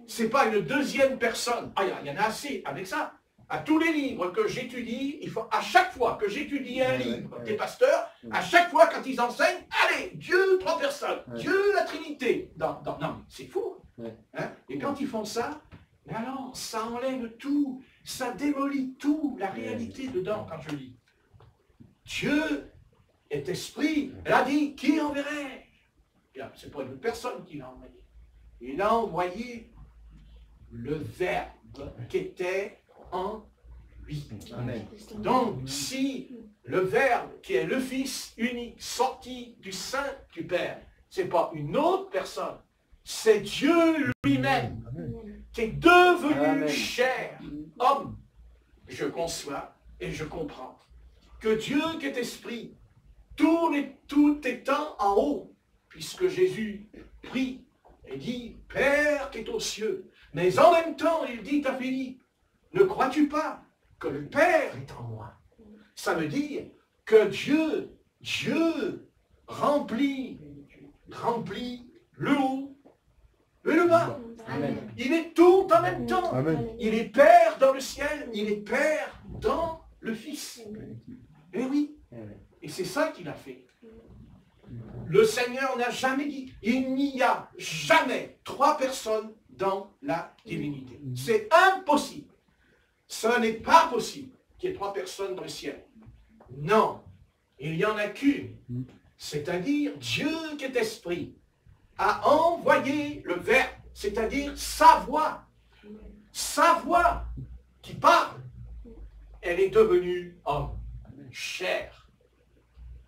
C'est pas une deuxième personne. Il y en a assez avec ça. À tous les livres que j'étudie, il faut à chaque fois que j'étudie un livre des pasteurs, à chaque fois quand ils enseignent, allez, Dieu, 3 personnes, Dieu, la Trinité. Non, c'est fou. Et quand ils font ça, alors ça enlève tout, ça démolit tout, la réalité dedans quand je lis. Dieu est esprit. Elle a dit, qui enverrai-je? C'est pas une personne qui l'a envoyé. Il a envoyé le Verbe qui était en lui. Amen. Donc, si le Verbe, qui est le Fils unique, sorti du sein du Père, c'est pas une autre personne, c'est Dieu lui-même, qui est devenu chair, homme. Je conçois et je comprends que Dieu qui est esprit, tout étant en haut, puisque Jésus prie et dit, Père qui est aux cieux, mais en même temps, il dit à Philippe, ne crois-tu pas que le Père est en moi? Ça veut dire que Dieu remplit le haut et le bas. Amen. Il est tout en même temps. Amen. Il est Père dans le ciel, il est Père dans le Fils. Eh oui, et c'est ça qu'il a fait. Le Seigneur n'a jamais dit, il n'y a jamais 3 personnes dans la divinité. C'est impossible. Ce n'est pas possible qu'il y ait 3 personnes dans le ciel. Non, il n'y en a qu'une. C'est-à-dire Dieu qui est esprit a envoyé le Verbe, c'est-à-dire sa voix qui parle. Elle est devenue homme, chair.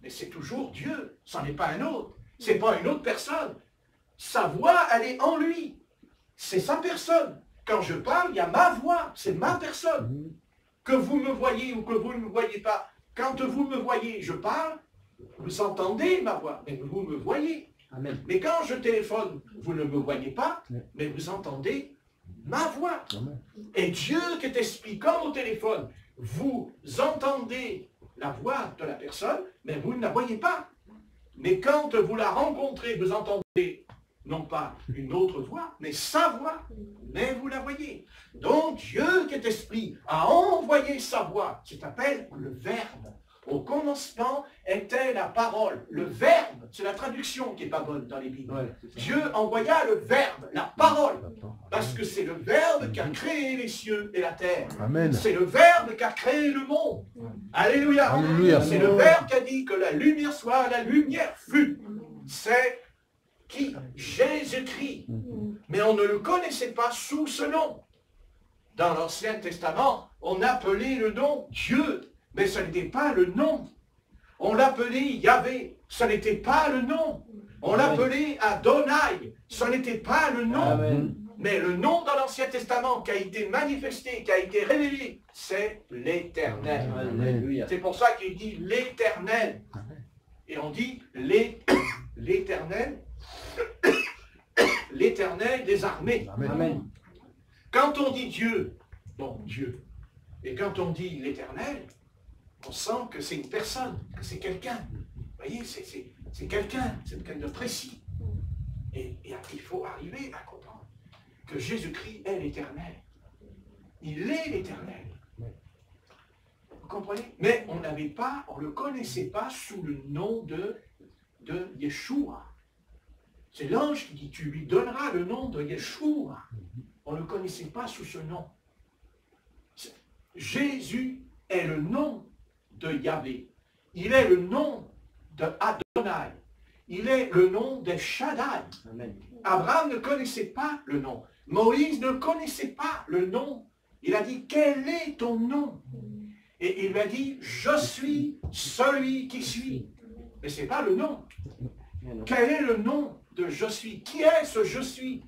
Mais c'est toujours Dieu, ce n'est pas un autre. Ce n'est pas une autre personne. Sa voix, elle est en lui. C'est sa personne. Quand je parle, il y a ma voix, c'est ma personne. Que vous me voyez ou que vous ne me voyez pas, quand vous me voyez, je parle, vous entendez ma voix, mais vous me voyez. Amen. Mais quand je téléphone, vous ne me voyez pas, mais vous entendez ma voix. Et Dieu qui est esprit comme au téléphone, vous entendez la voix de la personne, mais vous ne la voyez pas. Mais quand vous la rencontrez, vous entendez non pas une autre voix, mais sa voix, mais vous la voyez. Donc Dieu qui est esprit a envoyé sa voix, qui s'appelle le Verbe. Au commencement était la parole. Le Verbe, c'est la traduction qui n'est pas bonne dans les Bibles. Ouais, Dieu envoya le Verbe, la parole, parce que c'est le Verbe qui a créé les cieux et la terre. Amen. C'est le Verbe qui a créé le monde. Alléluia. Alléluia. C'est le Verbe qui a dit que la lumière soit, la lumière fut. C'est qui? Jésus-Christ. Mais on ne le connaissait pas sous ce nom. Dans l'Ancien Testament, on appelait le nom Dieu, mais ce n'était pas le nom. On l'appelait Yahvé, ce n'était pas le nom. On l'appelait Adonai, ce n'était pas le nom. Amen. Mais le nom dans l'Ancien Testament qui a été manifesté, qui a été révélé, c'est l'Éternel. Alléluia. C'est pour ça qu'il dit l'Éternel. Et on dit l'Éternel, l'Éternel des armées. Amen. Quand on dit Dieu, bon, Dieu, et quand on dit l'Éternel, on sent que c'est une personne, que c'est quelqu'un. Vous voyez, c'est quelqu'un de précis. Et il faut arriver à comprendre que Jésus-Christ est l'Éternel. Il est l'Éternel. Vous comprenez? Mais on ne le connaissait pas sous le nom de Yeshua. C'est l'ange qui dit, tu lui donneras le nom de Yeshua. On ne le connaissait pas sous ce nom. Jésus est le nom de Yahvé. Il est le nom de Adonai. Il est le nom de Shaddai. Amen. Abraham ne connaissait pas le nom. Moïse ne connaissait pas le nom. Il a dit, quel est ton nom? Et il lui a dit, je suis celui qui suis. Mais ce n'est pas le nom. Quel est le nom de je suis? Qui est ce je suis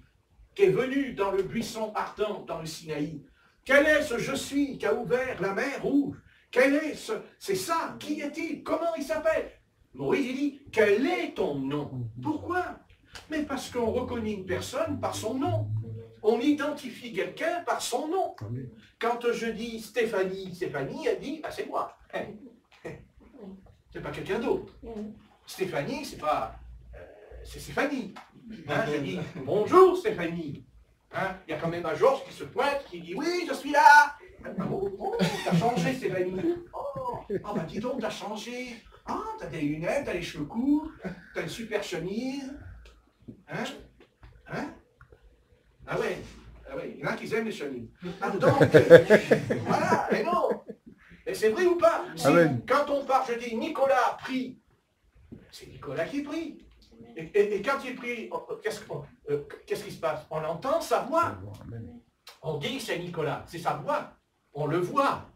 qui est venu dans le buisson ardent, dans le Sinaï? Quel est ce je suis qui a ouvert la mer rouge? Quel est ce... C'est ça. Qui est-il? Comment il s'appelle? Moïse, il dit, quel est ton nom? Pourquoi? Mais parce qu'on reconnaît une personne par son nom. On identifie quelqu'un par son nom. Quand je dis Stéphanie, Stéphanie, elle dit, ah, c'est moi. C'est pas quelqu'un d'autre. Stéphanie, c'est pas... c'est Stéphanie. Hein, je dis, bonjour Stéphanie. Hein, il y a quand même un Georges qui se pointe, qui dit, oui, je suis là. Oh, t'as changé Stéphanie. Oh, bah dis donc, t'as changé. Ah, t'as des lunettes, t'as les cheveux courts, t'as une super chemise. Hein? Hein? Ah ouais, il y en a qui aiment les chemises. Ah, donc, voilà, mais non. Et c'est vrai ou pas? Si, quand on part, je dis Nicolas prie, c'est Nicolas qui prie. Et quand il prie, qu'est-ce qui se passe? On entend sa voix. On dit que c'est Nicolas, c'est sa voix. On le voit.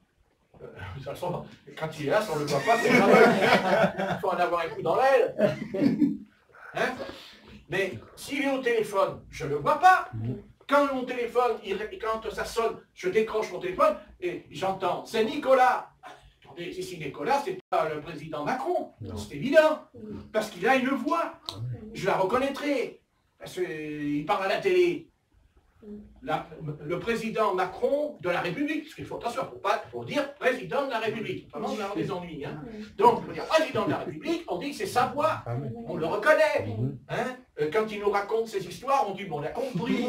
De toute façon, quand il est là, si on ne le voit pas, c'est il faut en avoir un coup dans l'aile. Hein? Mais s'il est au téléphone, je ne le vois pas. Quand mon téléphone, quand ça sonne, je décroche mon téléphone et j'entends, c'est Nicolas. Attendez, si c'est Nicolas, c'est pas le président Macron. C'est évident. Parce qu'il a une voix. Je la reconnaîtrai. Parce qu'il parle à la télé. le président Macron de la République, parce qu'il faut attention, il faut dire président de la République, autrement on a des ennuis. Hein. Donc, pour dire président de la République, on dit que c'est sa voix, on le reconnaît. Hein. Quand il nous raconte ces histoires, on dit, bon, on a compris,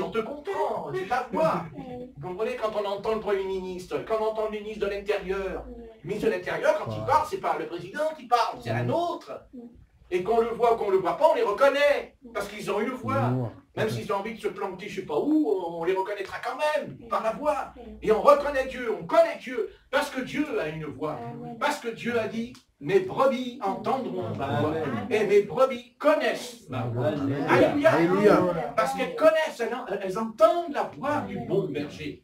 on te comprend, c'est ta voix. Vous comprenez, quand on entend le Premier ministre, quand on entend le ministre de l'Intérieur, quand il parle, c'est pas le président qui parle, c'est un autre. Et qu'on le voit ou qu'on ne le voit pas, on les reconnaît, parce qu'ils ont une voix. Même s'ils ont envie de se planter je ne sais pas où, on les reconnaîtra quand même, par la voix. Et on reconnaît Dieu, on connaît Dieu, parce que Dieu a une voix. Parce que Dieu a dit, mes brebis entendront ma voix, et mes brebis connaissent ma voix. Alléluia. Parce qu'elles connaissent, elles entendent la voix du bon berger.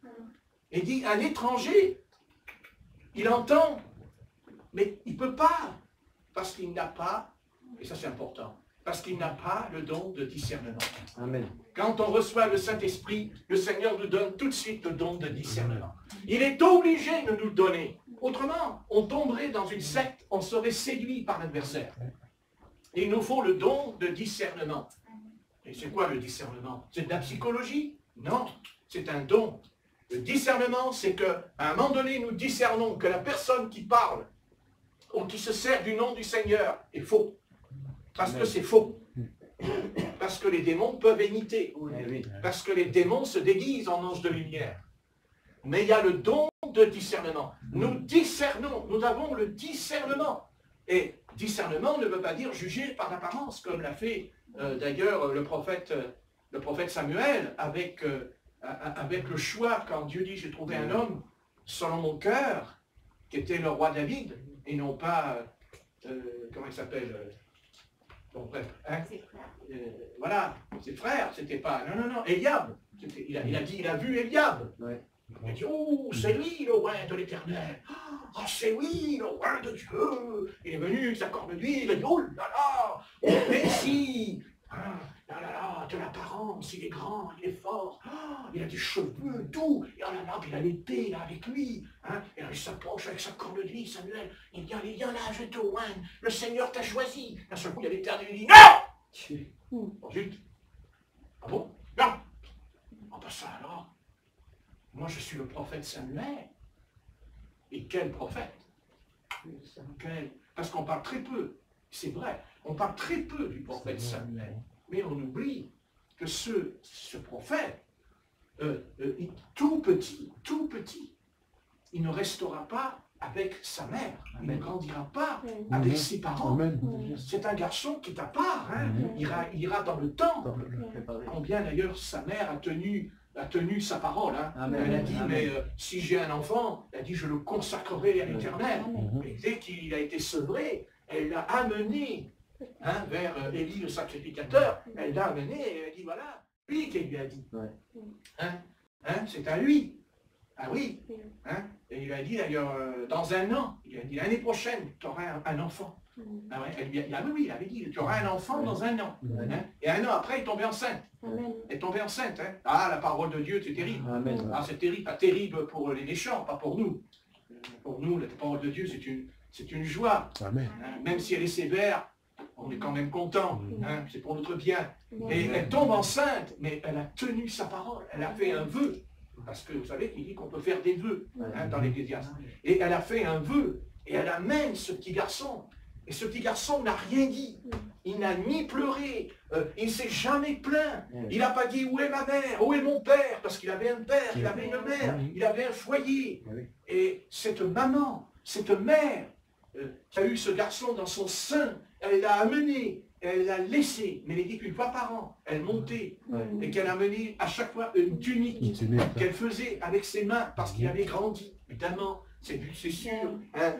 Et dit, un étranger, il entend, mais il ne peut pas, parce qu'il n'a pas, et ça c'est important, parce qu'il n'a pas le don de discernement. Amen. Quand on reçoit le Saint-Esprit, le Seigneur nous donne tout de suite le don de discernement. Il est obligé de nous le donner. Autrement, on tomberait dans une secte, on serait séduit par l'adversaire. Et il nous faut le don de discernement. Et c'est quoi le discernement? C'est de la psychologie? Non, c'est un don. Le discernement, c'est qu'à un moment donné, nous discernons que la personne qui parle ou qui se sert du nom du Seigneur est faux. Parce que c'est faux. Parce que les démons peuvent imiter. Parce que les démons se déguisent en anges de lumière. Mais il y a le don de discernement. Nous discernons, nous avons le discernement. Et discernement ne veut pas dire juger par l'apparence, comme l'a fait d'ailleurs le prophète Samuel avec le choix, quand Dieu dit « j'ai trouvé un homme selon mon cœur », qui était le roi David, et non pas, comment il s'appelle bon, bref, hein, voilà, ses frères, c'était pas, non, Eliab, il a vu Eliab. Ouais. Il a dit, oh, c'est lui le roi de l'Éternel, oh, c'est lui le roi de Dieu. Il est venu, sa corne d'huile, il a dit, oh là là, oh Messie, là là là, de l'apparence, il est grand, il est fort, il a des cheveux, tout, et oh là là, puis il a l'épée là avec lui, hein, et là il s'approche avec sa corne d'huile, Samuel, il dit, allez, viens là, je te oigne, le Seigneur t'a choisi. D'un seul coup, il y a l'Éternel, il dit, non. Ensuite, ah bon? Non. Ah ben ça alors, moi je suis le prophète Samuel. Et quel prophète? Quel? Parce qu'on parle très peu, c'est vrai, on parle très peu du prophète Samuel. Mais on oublie que ce prophète, tout petit, il ne restera pas avec sa mère. Il ne grandira pas avec ses parents. C'est un garçon qui est à part. Hein. Il ira dans le temps. Combien d'ailleurs sa mère a tenu sa parole. Hein. Elle a dit, mais si j'ai un enfant, elle a dit, je le consacrerai à l'Éternel. Et dès qu'il a été sevré, elle l'a amené vers Élie le sacrificateur. Elle l'a amené et elle a dit, voilà, lui qui lui a dit. C'est à lui. Ah oui. Et il lui a dit d'ailleurs, dans un an, il a dit, l'année prochaine, tu auras un enfant. Ah ouais, il avait dit, tu auras un enfant dans un an. Et un an après, elle est tombée enceinte. Elle est tombée enceinte. Ah, la parole de Dieu, c'est terrible. Ah, c'est terrible, pas terrible pour les méchants, pas pour nous. Pour nous, la parole de Dieu, c'est une joie. Même si elle est sévère, on est quand même content. C'est pour notre bien. Et elle tombe enceinte, mais elle a tenu sa parole. Elle a fait un vœu. Parce que vous savez qu'il dit qu'on peut faire des vœux dans l'Ecclésiaste. Et elle a fait un vœu. Et elle amène ce petit garçon. Et ce petit garçon n'a rien dit. Il n'a ni pleuré. Il ne s'est jamais plaint. Il n'a pas dit où est ma mère, où est mon père. Parce qu'il avait un père, il avait une mère, il avait un foyer. Et cette maman, cette mère qui a eu ce garçon dans son sein, elle l'a amené. Elle l'a laissé, mais elle dit qu'une fois par an, elle montait et qu'elle amenait à chaque fois une tunique qu'elle faisait avec ses mains parce qu'il avait grandi. Évidemment, c'est sûr.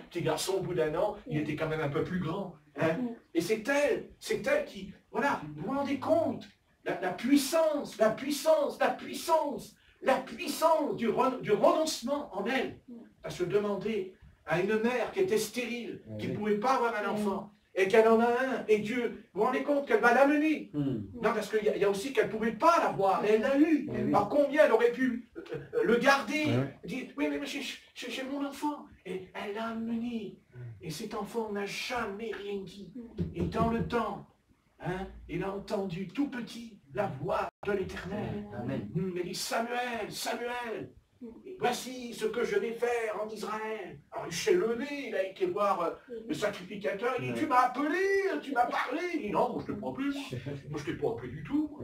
Petit garçon, au bout d'un an, il était quand même un peu plus grand. Et c'est elle qui, voilà, vous vous rendez compte, la puissance du renoncement en elle. Parce que demander à une mère qui était stérile, qui ne pouvait pas avoir un enfant, et qu'elle en a un, et Dieu, vous vous rendez compte qu'elle va l'amener. Non, parce qu'il y a aussi qu'elle ne pouvait pas l'avoir, et elle l'a eu. Alors combien elle aurait pu le garder, dire, oui, mais j'ai mon enfant, et elle l'a amené. Et cet enfant n'a jamais rien dit. Et dans le temps, il a entendu tout petit la voix de l'Éternel. Amen. Il dit, Samuel, Samuel, voici ce que je vais faire en Israël. Alors il s'est levé, il a été voir le sacrificateur, il dit, tu m'as appelé, tu m'as parlé. Il dit, non, moi je ne t'ai pas appelé, moi je t'ai pas appelé du tout.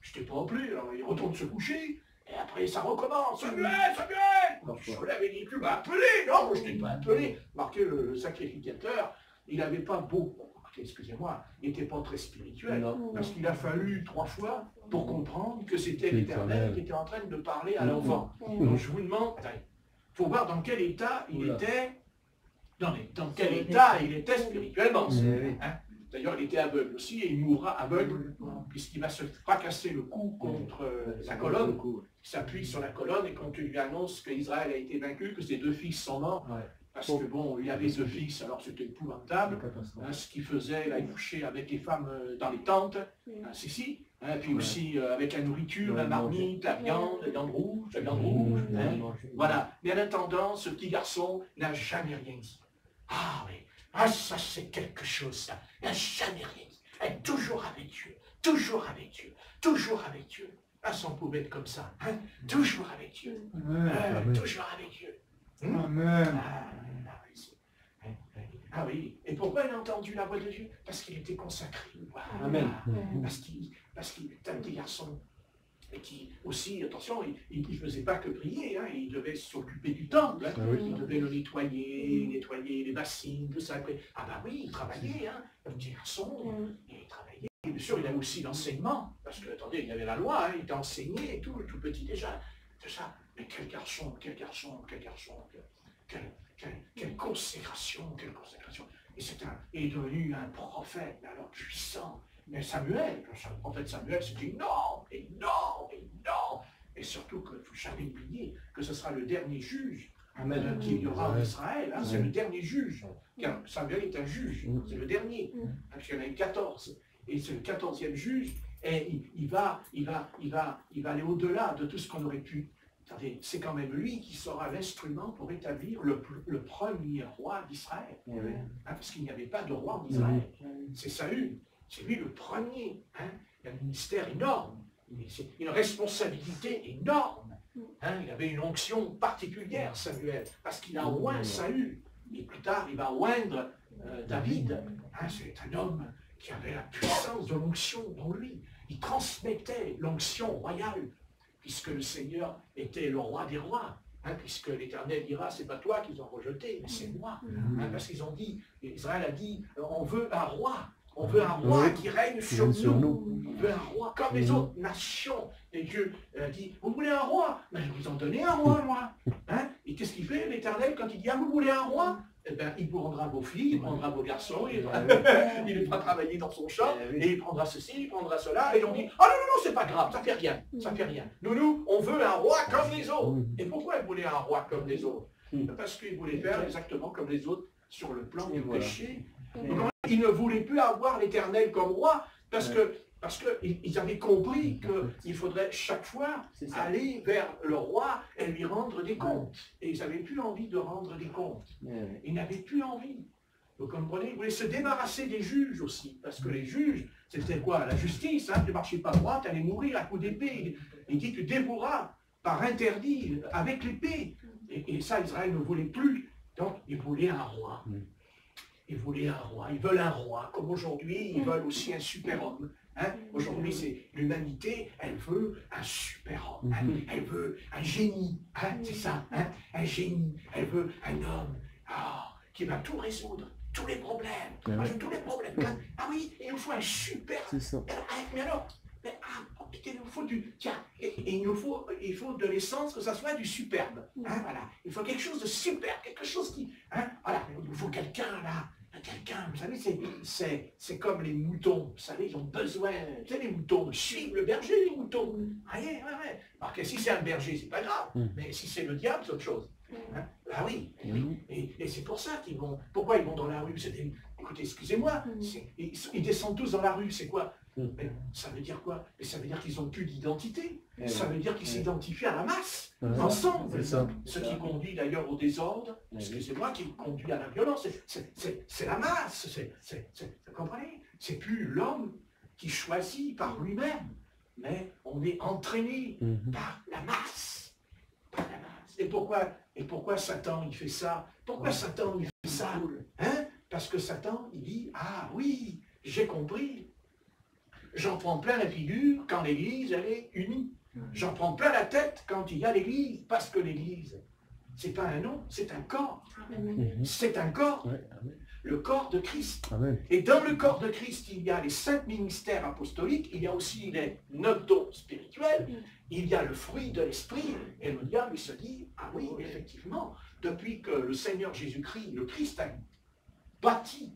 Je t'ai pas appelé, alors il retourne se coucher, et après ça recommence. Samuel, Samuel, je l'avais dit, tu m'as appelé. Non, moi je t'ai pas appelé. Marquez le sacrificateur, il n'avait pas beaucoup. Excusez-moi, il n'était pas très spirituel, parce qu'il a fallu 3 fois pour comprendre que c'était l'Éternel qui était en train de parler à l'enfant. Donc je vous demande, il faut voir dans quel état il était, dans quel état il était spirituellement. Hein? D'ailleurs, il était aveugle aussi, et il mourra aveugle, puisqu'il va se fracasser le cou contre la colonne, il s'appuie sur la colonne, et quand tu lui annonces qu'Israël a été vaincu, que ses 2 fils sont morts, parce que bon, il avait 2 fils, alors c'était épouvantable, hein, ce qu'il faisait, là, il couchait avec les femmes dans les tentes, hein, puis aussi avec la nourriture, la marmite, la viande rouge, hein, voilà. Mais en attendant, ce petit garçon n'a jamais rien dit. Ah oui, ça c'est quelque chose, ça, il n'a jamais rien dit, elle est toujours avec Dieu, toujours avec Dieu, toujours avec Dieu. Ah, ça on pouvait être comme ça, hein, toujours avec Dieu, toujours avec Dieu. Amen. Ah oui, et pourquoi il a entendu la voix de Dieu? Parce qu'il était consacré. Amen. Parce qu'il était un petit garçon. Et qui aussi, attention, il ne faisait pas que prier, hein, il devait s'occuper du temple, hein, il devait le nettoyer les bassines, tout ça. Ah bah oui, il travaillait, hein, un petit garçon, il travaillait. Et bien sûr, il avait aussi l'enseignement, parce que, attendez, il y avait la loi, hein, il était enseigné et tout petit déjà. C'est ça. Mais quel garçon, quelle consécration. Et il est devenu un prophète, alors puissant. Mais Samuel, le prophète Samuel, c'était énorme. Et surtout qu'il ne faut jamais oublier que ce sera le dernier juge qu'il y aura en Israël. Hein, c'est le dernier juge. Car Samuel est un juge, c'est le dernier. Parce qu'il y en a eu 14. Et c'est le 14e juge. Et il va aller au-delà de tout ce qu'on aurait pu. C'est quand même lui qui sera l'instrument pour établir le premier roi d'Israël. Hein, parce qu'il n'y avait pas de roi en Israël. C'est Saül. C'est lui le premier. Hein. Il a un ministère énorme. C'est une responsabilité énorme. Hein. Il avait une onction particulière, Samuel, parce qu'il a oint Saül. Et plus tard, il va oindre David. Hein. C'est un homme qui avait la puissance de l'onction en lui. Il transmettait l'onction royale, puisque le Seigneur était le roi des rois, hein, puisque l'Éternel dira, c'est pas toi qu'ils ont rejeté, mais c'est moi. Hein, parce qu'ils ont dit, Israël a dit, on veut un roi qui règne sur nous. On veut un roi comme les autres nations. Et Dieu dit, vous voulez un roi? Ben, je vous en donner un roi, moi. Hein? Et qu'est-ce qu'il fait, l'Éternel, quand il dit, ah, vous voulez un roi? Eh bien, il prendra vos filles, il prendra vos garçons, il les fera travailler dans son champ, et il prendra ceci, il prendra cela, et on dit, ah non, c'est pas grave, ça fait rien, ça fait rien. Nous, on veut un roi comme les autres. Et pourquoi il voulait un roi comme les autres? Parce qu'il voulait faire exactement comme les autres sur le plan du péché. Donc, il ne voulait plus avoir l'Éternel comme roi, parce qu'ils avaient compris qu'il faudrait chaque fois aller vers le roi et lui rendre des comptes. Et ils n'avaient plus envie de rendre des comptes. Ils n'avaient plus envie. Vous comprenez? Ils voulaient se débarrasser des juges aussi. Parce que les juges, c'était quoi? La justice. Hein? Tu ne marchais pas droit, tu allais mourir à coup d'épée. Il dit tu dévoueras par interdit avec l'épée. Et ça, Israël ne voulait plus. Donc, ils voulaient un roi. Ils voulaient un roi. Ils veulent un roi. Comme aujourd'hui, ils veulent aussi un super-homme. Hein? Aujourd'hui, c'est l'humanité, elle veut un super-homme, hein? Elle veut un génie, hein? C'est ça, hein? Un génie, elle veut un homme qui va tout résoudre, tous les problèmes, tous les problèmes. Ah oui, il nous faut un super... Mais alors, il nous faut du... Tiens, il faut de l'essence, que ça soit du superbe. Hein? Voilà. Il faut quelque chose de super, quelque chose qui... Hein? Voilà, il faut quelqu'un là. Quelqu'un, vous savez, c'est comme les moutons, vous savez, ils ont besoin, tu sais, les moutons, suivent le berger, les moutons. Ouais. Alors que si c'est un berger, c'est pas grave, mais si c'est le diable, c'est autre chose. Hein? Ah oui, et c'est pour ça qu'ils vont, pourquoi ils vont dans la rue? Écoutez, excusez-moi, ils descendent tous dans la rue, c'est quoi? Mais ça veut dire quoi? Mais ça veut dire qu'ils n'ont plus d'identité. Ça veut dire qu'ils s'identifient à la masse, ensemble. Ce qui conduit d'ailleurs au désordre, excusez-moi, qui conduit à la violence. C'est la masse. Vous comprenez? C'est plus l'homme qui choisit par lui-même, mais on est entraîné par la masse. Par la masse. Et pourquoi Satan il fait ça? Pourquoi Satan il fait ça? Hein? Parce que Satan il dit, ah oui, j'ai compris. J'en prends plein la figure quand l'Église elle est unie. J'en prends plein la tête quand il y a l'Église, parce que l'Église, c'est pas un nom, c'est un corps. C'est un corps. Le corps de Christ. Amen. Et dans le corps de Christ, il y a les 5 ministères apostoliques, il y a aussi les 9 dons spirituels, il y a le fruit de l'esprit, et le diable se dit, ah oui, effectivement, depuis que le Seigneur Jésus-Christ, le Christ a bâti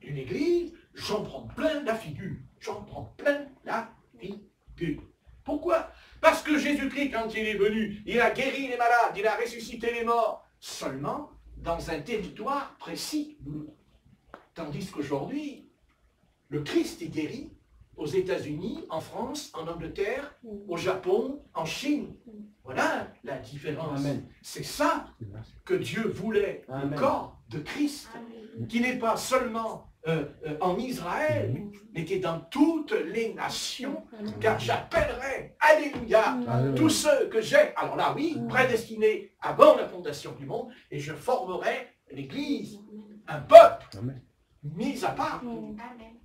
une église, j'en prends plein la figure. J'en prends plein la figure. Pourquoi? Parce que Jésus-Christ, quand il est venu, il a guéri les malades, il a ressuscité les morts, seulement dans un territoire précis. Tandis qu'aujourd'hui, le Christ est guéri aux États-Unis, en France, en Angleterre, au Japon, en Chine. Voilà la différence. C'est ça que Dieu voulait, le corps de Christ, qui n'est pas seulement en Israël, mais qui est dans toutes les nations, car j'appellerai, alléluia, tous ceux que j'ai, alors là oui, prédestinés avant la fondation du monde, et je formerai l'Église, un peuple mis à part,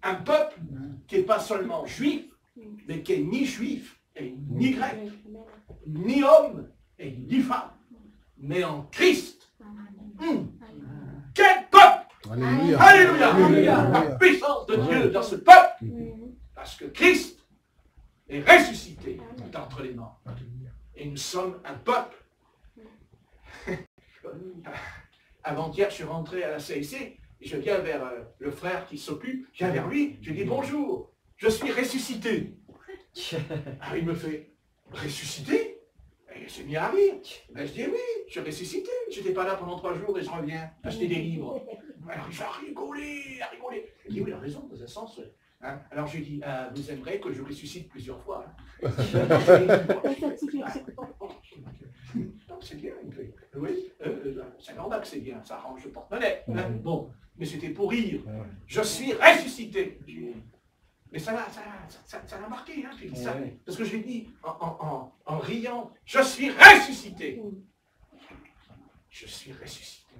un peuple qui n'est pas seulement juif, mais qui n'est ni juif et ni grec, ni homme et ni femme, mais en Christ. Quel peuple! Alléluia. Alléluia! La puissance de Dieu dans ce peuple, parce que Christ est ressuscité d'entre les morts. Et nous sommes un peuple. Avant-hier, je suis rentré à la CIC, et je viens vers le frère qui s'occupe, je viens vers lui, je lui dis bonjour, je suis ressuscité. Ah, il me fait, ressuscité? Et il s'est mis à rire. Ben, je dis oui, je suis ressuscité, je n'étais pas là pendant 3 jours et je reviens acheter des livres. Alors il a rigolé, a rigolé. Je dis oui, il a raison, dans un sens. Hein? Alors je lui dis, vous aimeriez que je ressuscite plusieurs fois. Hein? Non, c'est bien, il fait. Oui, c'est normal que c'est bien, ça arrange le porte-monnaie. Hein? Bon, mais c'était pour rire. Je suis ressuscité. Mais ça l'a marqué, hein, j'ai dit ça. Parce que j'ai dit en riant, je suis ressuscité. Je suis ressuscité.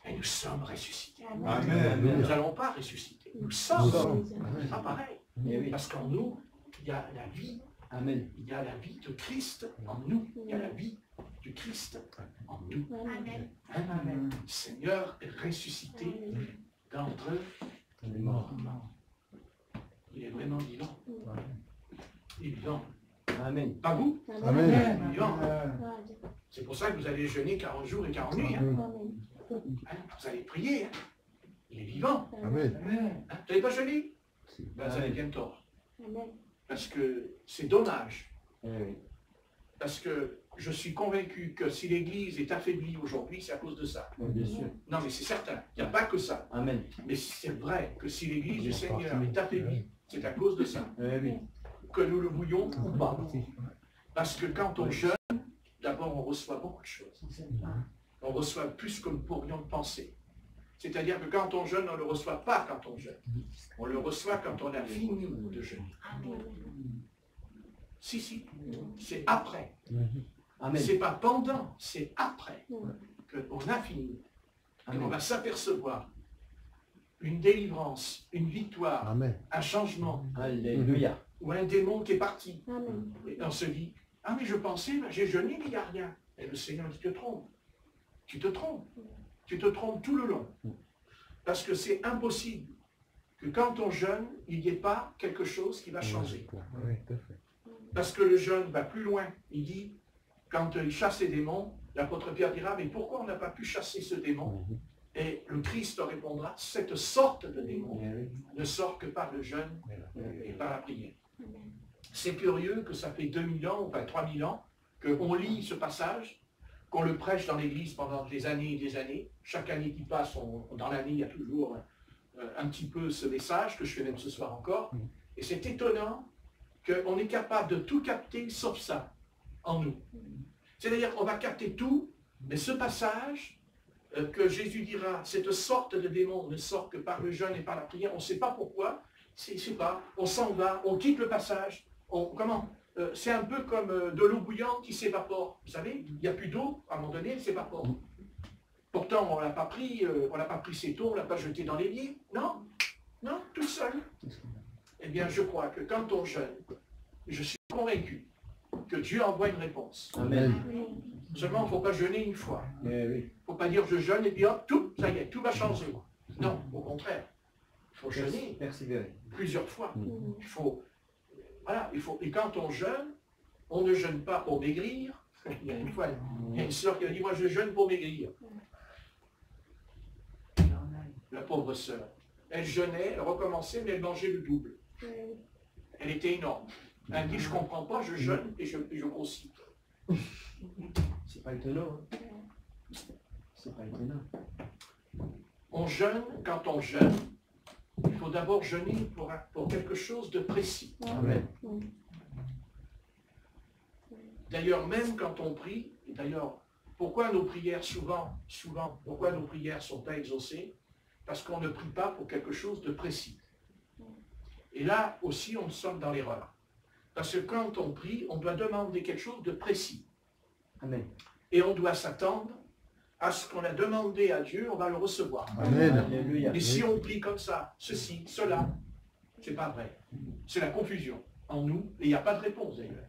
Et nous sommes ressuscités. Amen. Nous n'allons pas ressusciter. Nous sommes. C'est pas pareil. Parce qu'en nous, il y a la vie. Amen. Il y a la vie de Christ en nous. Il y a la vie du Christ en nous. Amen. Amen. Le Seigneur est ressuscité d'entre les morts. Il est vraiment vivant. Il est vivant. Amen. Pas vous? Amen. Il est vivant. C'est pour ça que vous allez jeûner 40 jours et 40 nuits. Hein. Hein? Vous allez prier. Hein. Il est vivant. Amen. Hein? Vous n'avez pas jeûné? Ben, vous avez bien tort. Parce que c'est dommage. Parce que je suis convaincu que si l'Église est affaiblie aujourd'hui, c'est à cause de ça. Bien sûr. Non, mais c'est certain. Il n'y a pas que ça. Amen. Mais c'est vrai que si l'Église du Seigneur est affaiblie, c'est à cause de ça. Que nous le voulions ou pas. Parce que quand on jeûne, d'abord on reçoit beaucoup de choses. On reçoit plus que nous pourrions le penser. C'est-à-dire que quand on jeûne, on ne le reçoit pas quand on jeûne. On le reçoit quand on a fini de jeûner. Si, c'est après. C'est pas pendant, c'est après qu'on a fini. Et on va s'apercevoir une délivrance, une victoire, un changement, Alléluia. ou un démon qui est parti. Et on se dit, ah mais je pensais, j'ai jeûné, mais il n'y a rien. Et le Seigneur dit, tu te trompes. Tu te trompes. Tu te trompes tout le long. Parce que c'est impossible que quand on jeûne, il n'y ait pas quelque chose qui va changer. Parce que le jeûne va plus loin. Il dit, quand il chasse les démons, l'apôtre Pierre dira, mais pourquoi on n'a pas pu chasser ce démon? Et le Christ répondra, cette sorte de démon ne sort que par le jeûne et par la prière. C'est curieux que ça fait 2000 ans, enfin 3000 ans, qu'on lit ce passage, qu'on le prêche dans l'église pendant des années et des années. Chaque année qui passe, dans l'année, il y a toujours un petit peu ce message que je fais même ce soir encore. Et c'est étonnant qu'on est capable de tout capter sauf ça en nous. C'est-à-dire qu'on va capter tout, mais ce passage que Jésus dira, cette sorte de démon ne sort que par le jeûne et par la prière, on ne sait pas pourquoi, c'est pas, on s'en va, on quitte le passage, c'est un peu comme de l'eau bouillante qui s'évapore. Vous savez, il n'y a plus d'eau, à un moment donné, elle s'évapore. Pourtant, on ne l'a pas pris cette eau, on ne l'a pas jeté dans l'évier. Non, non, tout seul. Eh bien, je crois que quand on jeûne, je suis convaincu que Dieu envoie une réponse. Amen. Seulement, il ne faut pas jeûner une fois. Oui. Il ne faut pas dire je jeûne et puis hop, tout, ça y est, tout va changer. Non, au contraire. Il faut jeûner Persévérer. plusieurs fois. Il faut, voilà, et quand on jeûne, on ne jeûne pas pour maigrir. Il y a une sœur qui a dit, moi je jeûne pour maigrir. La pauvre sœur. Elle jeûnait, elle recommençait, mais elle mangeait le double. Elle était énorme. Elle dit, je ne comprends pas, je jeûne et je grossis. C'est pas étonnant. Hein. C'est pas étonnant. On jeûne, quand on jeûne, il faut d'abord jeûner pour quelque chose de précis. Amen. D'ailleurs, même quand on prie, d'ailleurs, pourquoi nos prières souvent, pourquoi nos prières ne sont pas exaucées? Parce qu'on ne prie pas pour quelque chose de précis. Et là aussi, on sommes dans l'erreur. Parce que quand on prie, on doit demander quelque chose de précis. Amen. Et on doit s'attendre à ce qu'on a demandé à Dieu, on va le recevoir. Amen. Alléluia. Et si on prie comme ça, ceci, cela, c'est pas vrai. C'est la confusion en nous, et il n'y a pas de réponse d'ailleurs.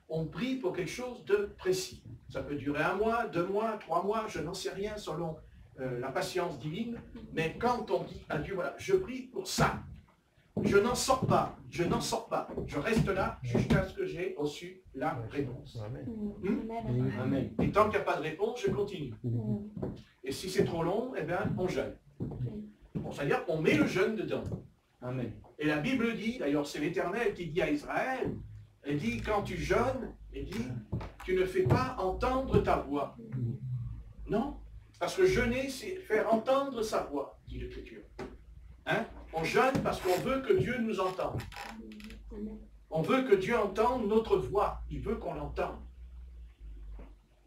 On prie pour quelque chose de précis. Ça peut durer 1 mois, 2 mois, 3 mois, je n'en sais rien selon la patience divine, mais quand on dit à Dieu, voilà, je prie pour ça, je n'en sors pas, je reste là jusqu'à ce que j'ai reçu la réponse. Amen. Et tant qu'il n'y a pas de réponse, je continue. Et si c'est trop long, eh bien, on jeûne. Bon, c'est-à-dire qu'on met le jeûne dedans. Amen. Et la Bible dit, d'ailleurs c'est l'Éternel qui dit à Israël, elle dit, quand tu jeûnes, elle dit, tu ne fais pas entendre ta voix. Non, parce que jeûner, c'est faire entendre sa voix, dit l'Écriture. Hein? On jeûne parce qu'on veut que Dieu nous entende. On veut que Dieu entende notre voix. Il veut qu'on l'entende.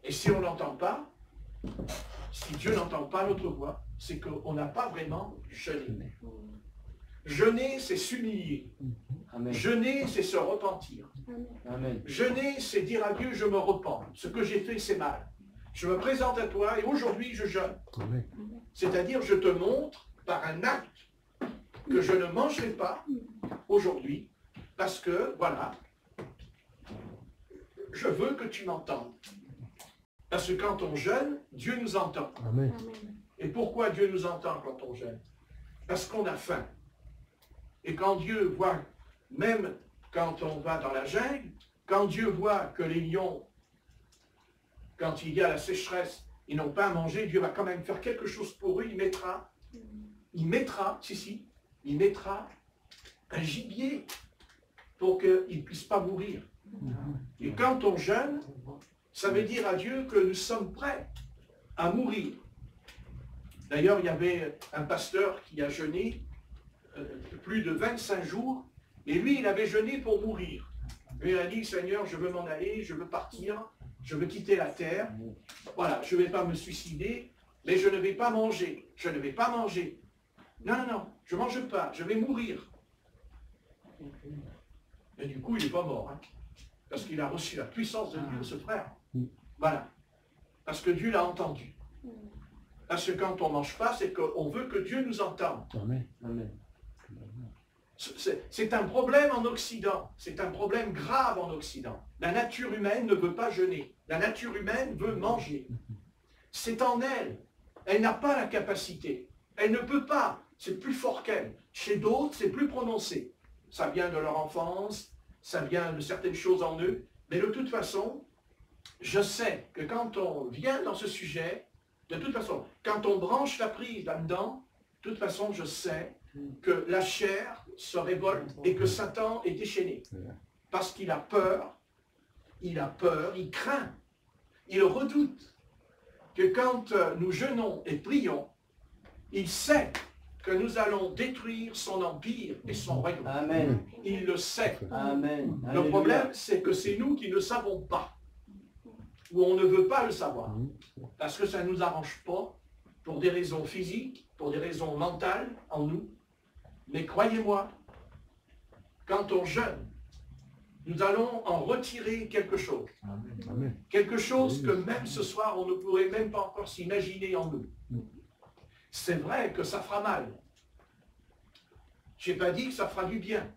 Et si on ne l'entend pas, si Dieu n'entend pas notre voix, c'est qu'on n'a pas vraiment jeûné. Jeûner, c'est s'humilier. Amen. Jeûner, c'est se repentir. Amen. Jeûner, c'est dire à Dieu, je me repens. Ce que j'ai fait, c'est mal. Je me présente à toi et aujourd'hui, je jeûne. C'est-à-dire, je te montre par un acte que je ne mangerai pas aujourd'hui parce que, voilà, je veux que tu m'entendes. Parce que quand on jeûne, Dieu nous entend. Amen. Et pourquoi Dieu nous entend quand on jeûne? Parce qu'on a faim. Et quand Dieu voit, même quand on va dans la jungle, quand Dieu voit que les lions, quand il y a la sécheresse, ils n'ont pas à manger, Dieu va quand même faire quelque chose pour eux, il mettra un gibier pour qu'ils ne puissent pas mourir. Et quand on jeûne, ça veut dire à Dieu que nous sommes prêts à mourir. D'ailleurs, il y avait un pasteur qui a jeûné plus de 25 jours, et lui, il avait jeûné pour mourir. Lui, il a dit, Seigneur, je veux m'en aller, je veux partir, je veux quitter la terre. Voilà, je ne vais pas me suicider, mais je ne vais pas manger. Je ne vais pas manger. Non, non, non, je ne mange pas, je vais mourir. Et du coup, il n'est pas mort, hein, parce qu'il a reçu la puissance de Dieu, ce frère. Voilà. Parce que Dieu l'a entendu. Parce que quand on ne mange pas, c'est qu'on veut que Dieu nous entende. Amen. Amen. C'est un problème en Occident. C'est un problème grave en Occident. La nature humaine ne veut pas jeûner. La nature humaine veut manger. C'est en elle. Elle n'a pas la capacité. Elle ne peut pas. C'est plus fort qu'elle. Chez d'autres, c'est plus prononcé. Ça vient de leur enfance, ça vient de certaines choses en eux. Mais de toute façon, je sais que quand on vient dans ce sujet, de toute façon, quand on branche la prise là-dedans, de toute façon, je sais que la chair se révolte et que Satan est déchaîné. Parce qu'il a peur, il craint, il redoute que quand nous jeûnons et prions, il sait que nous allons détruire son empire et son royaume. Amen. Il le sait. Amen. Le Alléluia. problème, c'est que c'est nous qui ne savons pas, ou on ne veut pas le savoir, parce que ça ne nous arrange pas, pour des raisons physiques, pour des raisons mentales en nous. Mais croyez-moi, quand on jeûne, nous allons en retirer quelque chose. Amen. Quelque chose que même ce soir, on ne pourrait même pas encore s'imaginer en nous. C'est vrai que ça fera mal. Je n'ai pas dit que ça fera du bien.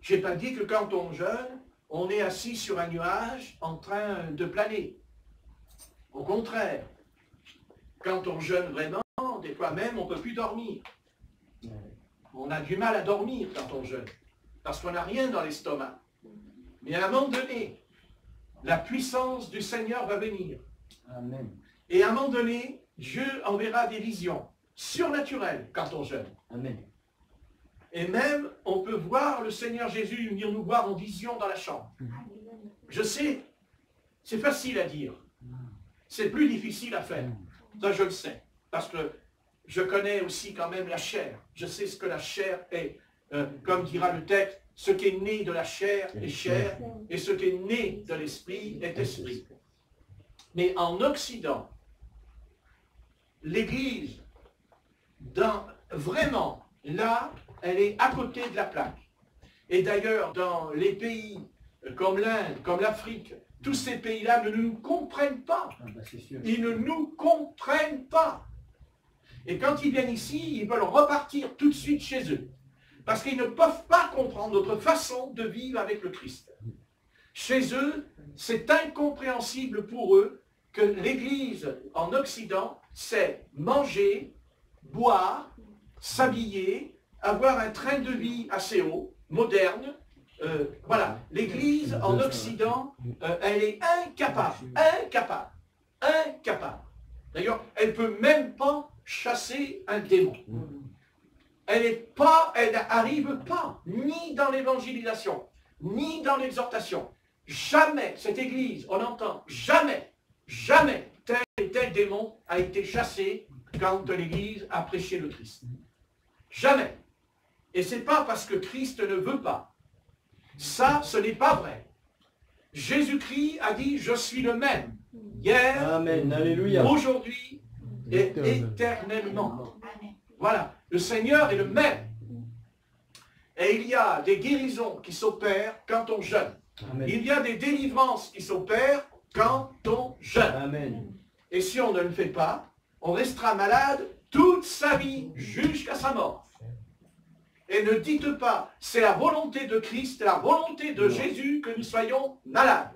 Je n'ai pas dit que quand on jeûne, on est assis sur un nuage en train de planer. Au contraire, quand on jeûne vraiment, des fois même, on ne peut plus dormir. On a du mal à dormir quand on jeûne, parce qu'on n'a rien dans l'estomac. Mais à un moment donné, la puissance du Seigneur va venir. Amen. Et à un moment donné, Dieu enverra des visions surnaturelles quand on jeûne. Amen. Et même, on peut voir le Seigneur Jésus venir nous voir en vision dans la chambre. Je sais, c'est facile à dire. C'est plus difficile à faire. Ça, je le sais. Parce que je connais aussi quand même la chair. Je sais ce que la chair est. Comme dira le texte, ce qui est né de la chair est chair, et ce qui est né de l'esprit est esprit. Mais en Occident, l'Église, vraiment, là, elle est à côté de la plaque. Et d'ailleurs, dans les pays comme l'Inde, comme l'Afrique, tous ces pays-là ne nous comprennent pas. Ils ne nous comprennent pas. Et quand ils viennent ici, ils veulent repartir tout de suite chez eux. Parce qu'ils ne peuvent pas comprendre notre façon de vivre avec le Christ. Chez eux, c'est incompréhensible pour eux que l'Église en Occident, c'est manger, boire, s'habiller, avoir un train de vie assez haut, moderne. Voilà, l'Église en Occident, elle est incapable. D'ailleurs, elle ne peut même pas chasser un démon. Elle n'arrive pas, ni dans l'évangélisation, ni dans l'exhortation. Jamais, cette Église, on entend, jamais tel et tel démon a été chassé quand l'Église a prêché le Christ. Jamais. Et ce n'est pas parce que Christ ne veut pas. Ça, ce n'est pas vrai. Jésus-Christ a dit, je suis le même, hier, Amen. Alléluia. aujourd'hui et éternellement. Voilà, le Seigneur est le même. Et il y a des guérisons qui s'opèrent quand on jeûne. Amen. Il y a des délivrances qui s'opèrent quand on jeûne. Amen. Et si on ne le fait pas, on restera malade toute sa vie jusqu'à sa mort. Et ne dites pas, c'est la volonté de Christ, la volonté de Jésus que nous soyons malades.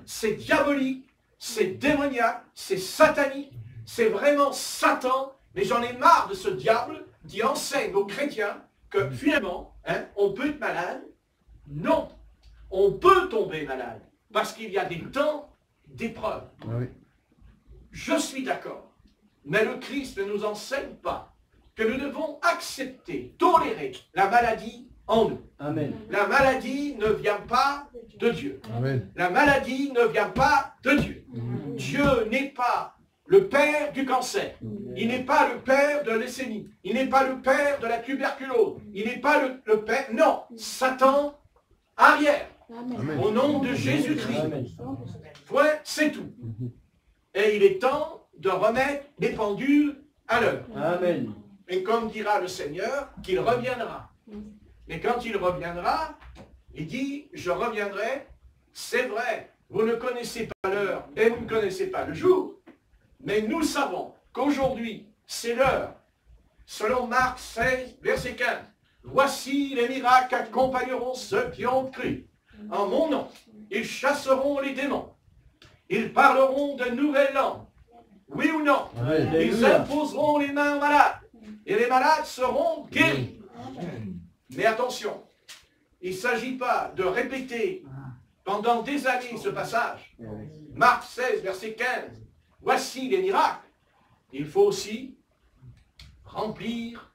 C'est diabolique, c'est démoniaque, c'est satanique, c'est vraiment Satan. Mais j'en ai marre de ce diable qui enseigne aux chrétiens que finalement, on peut être malade. Non, on peut tomber malade parce qu'il y a des temps d'épreuve. Oui. Je suis d'accord, mais le Christ ne nous enseigne pas que nous devons accepter, tolérer la maladie en nous. Amen. La maladie ne vient pas de Dieu. Amen. La maladie ne vient pas de Dieu. Dieu n'est pas le père du cancer. Il n'est pas le père de leucémie. Il n'est pas le père de la tuberculose. Il n'est pas le père... Non, Satan arrière. Amen. Au nom de Jésus-Christ. Amen. Point, c'est tout. Et il est temps de remettre les pendules à l'heure. Amen. Et comme dira le Seigneur, qu'il reviendra. Mais quand il reviendra, il dit, je reviendrai, c'est vrai, vous ne connaissez pas l'heure et vous ne connaissez pas le jour, mais nous savons qu'aujourd'hui, c'est l'heure. Selon Marc 16, verset 15, voici les miracles accompagneront ceux qui ont cru. En mon nom, ils chasseront les démons. Ils parleront de nouvelles langues. Oui ou non? Alléluia. Ils imposeront les mains aux malades. Et les malades seront guéris. Mais attention, il ne s'agit pas de répéter pendant des années ce passage. Marc 16, verset 15. Voici les miracles. Il faut aussi remplir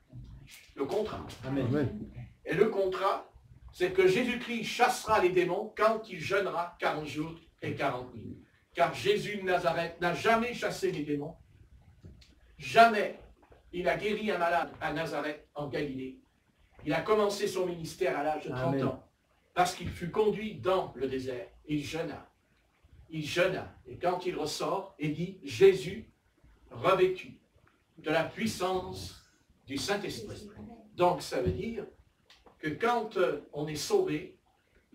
le contrat. Amen. Et le contrat, c'est que Jésus-Christ chassera les démons quand il jeûnera 40 jours et 40 nuits. Car Jésus de Nazareth n'a jamais chassé les démons. Jamais. Il a guéri un malade à Nazareth, en Galilée. Il a commencé son ministère à l'âge de 30 Amen. ans. Parce qu'il fut conduit dans le désert. Il jeûna. Il jeûna. Et quand il ressort, il dit, Jésus revêtu de la puissance du Saint-Esprit. Donc ça veut dire que quand on est sauvé,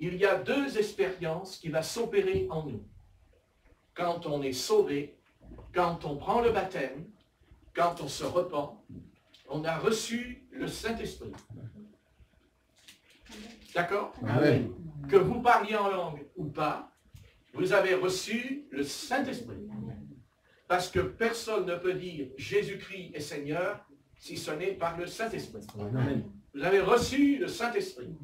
il y a deux expériences qui vont s'opérer en nous. Quand on est sauvé, quand on prend le baptême, quand on se repent, on a reçu le Saint-Esprit. D'accord? Amen. Que vous parliez en langue ou pas, vous avez reçu le Saint-Esprit. Parce que personne ne peut dire Jésus-Christ est Seigneur si ce n'est par le Saint-Esprit. Amen. Vous avez reçu le Saint-Esprit.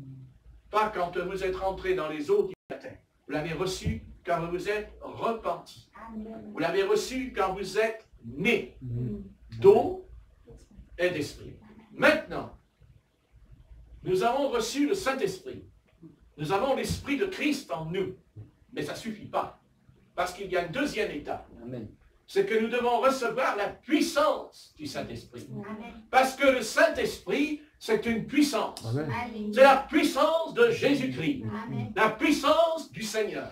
Pas quand vous êtes rentré dans les eaux du baptême. Vous l'avez reçu quand vous vous êtes repenti. Vous l'avez reçu quand vous êtes né d'eau et d'esprit. Maintenant, nous avons reçu le Saint-Esprit. Nous avons l'Esprit de Christ en nous. Mais ça ne suffit pas. Parce qu'il y a une deuxième étape. Amen. C'est que nous devons recevoir la puissance du Saint-Esprit. Parce que le Saint-Esprit, c'est une puissance. C'est la puissance de Jésus-Christ. La puissance du Seigneur.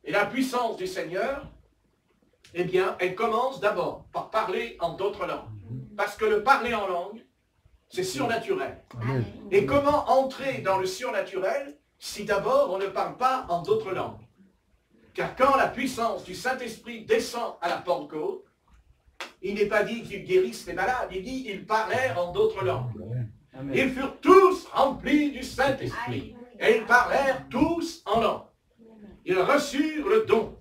Et la puissance du Seigneur, eh bien, elle commence d'abord par parler en d'autres langues. Parce que le parler en langue, c'est surnaturel. Amen. Et comment entrer dans le surnaturel si d'abord on ne parle pas en d'autres langues? Car quand la puissance du Saint-Esprit descend à la Pentecôte, il n'est pas dit qu'ils guérissent les malades, il dit qu'ils parlèrent en d'autres langues. Amen. Ils furent tous remplis du Saint-Esprit. Et ils parlèrent tous en langue. Ils reçurent le don.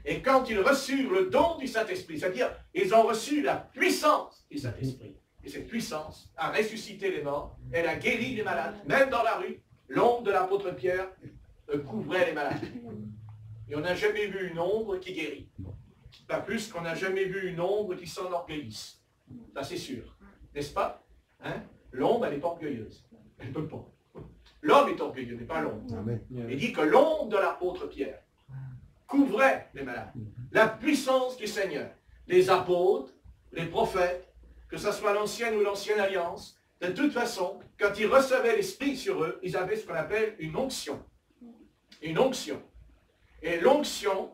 Et quand ils reçurent le don du Saint-Esprit, c'est-à-dire ils ont reçu la puissance du Saint-Esprit. Et cette puissance a ressuscité les morts, elle a guéri les malades. Même dans la rue, l'ombre de l'apôtre Pierre couvrait les malades. Et on n'a jamais vu une ombre qui guérit. Pas plus qu'on n'a jamais vu une ombre qui s'enorgueillisse. Ça c'est sûr. N'est-ce pas? Hein? L'ombre, elle n'est pas orgueilleuse. Elle ne peut pas. L'homme est orgueilleux, mais pas l'ombre. Il dit que l'ombre de l'apôtre Pierre couvrait les malades. La puissance du Seigneur. Les apôtres, les prophètes, que ce soit l'ancienne ou l'ancienne alliance, de toute façon, quand ils recevaient l'Esprit sur eux, ils avaient ce qu'on appelle une onction. Une onction. Et l'onction,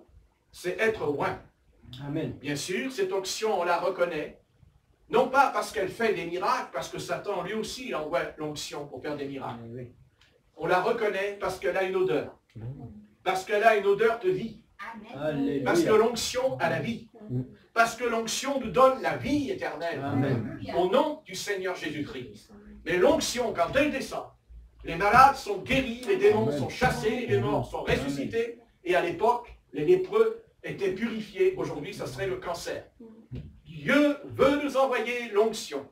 c'est être oint. Amen. Bien sûr, cette onction, on la reconnaît. Non pas parce qu'elle fait des miracles, parce que Satan, lui aussi, il envoie l'onction pour faire des miracles. On la reconnaît parce qu'elle a une odeur. Parce qu'elle a une odeur de vie. Alléluia. Parce que l'onction a la vie. Parce que l'onction nous donne la vie éternelle. Amen. Au nom du Seigneur Jésus-Christ. Mais l'onction, quand elle descend, les malades sont guéris, les démons sont chassés, les morts sont ressuscités. Et à l'époque, les lépreux étaient purifiés. Aujourd'hui, ça serait le cancer. Dieu veut nous envoyer l'onction.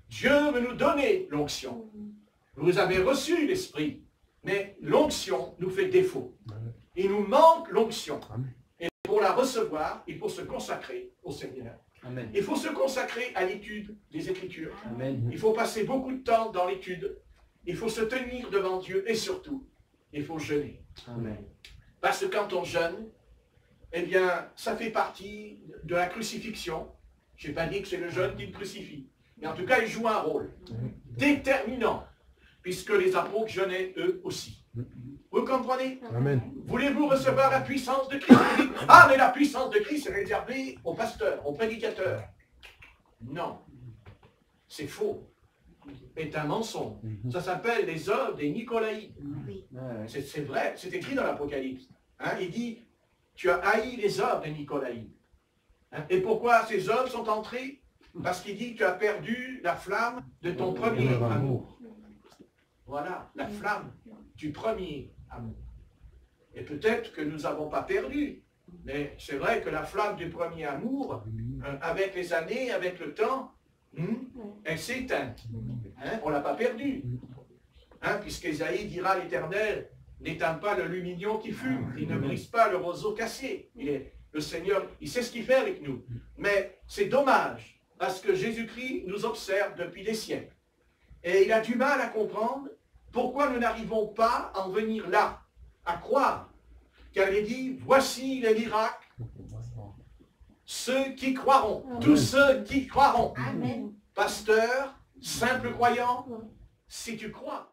Dieu veut nous donner l'onction. Vous avez reçu l'Esprit, mais l'onction nous fait défaut. Il nous manque l'onction. Et pour la recevoir, il faut se consacrer au Seigneur. Amen. Il faut se consacrer à l'étude des Écritures. Amen. Il faut passer beaucoup de temps dans l'étude. Il faut se tenir devant Dieu et surtout, il faut jeûner. Amen. Parce que quand on jeûne, eh bien, ça fait partie de la crucifixion. Je n'ai pas dit que c'est le jeûne qui le crucifie. Mais en tout cas, il joue un rôle déterminant, puisque les apôtres jeûnaient eux aussi. Vous comprenez? Amen. Voulez-vous recevoir la puissance de Christ? Vous dites, ah, mais la puissance de Christ est réservée aux pasteurs, aux prédicateurs. Non, c'est faux. C'est un mensonge. Ça s'appelle les œuvres des Nicolaïtes. C'est vrai, c'est écrit dans l'Apocalypse. Hein, il dit, tu as haï les œuvres des Nicolaïtes. Hein, et pourquoi ces œuvres sont entrées? Parce qu'il dit, tu as perdu la flamme de ton premier amour. Voilà, la flamme du premier amour. Et peut-être que nous n'avons pas perdu, mais c'est vrai que la flamme du premier amour, avec les années, avec le temps, elle s'est éteinte. Hein, on ne l'a pas perdue. Hein, puisqu'Ésaïe dira à l'Éternel, n'éteins pas le lumignon qui fume, il ne brise pas le roseau cassé. Le Seigneur, il sait ce qu'il fait avec nous. Mais c'est dommage, parce que Jésus-Christ nous observe depuis des siècles. Et il a du mal à comprendre pourquoi nous n'arrivons pas à en venir là, à croire. Car il dit, voici les miracles, ceux qui croiront, tous ceux qui croiront. Amen. Pasteur, simple croyant, si tu crois,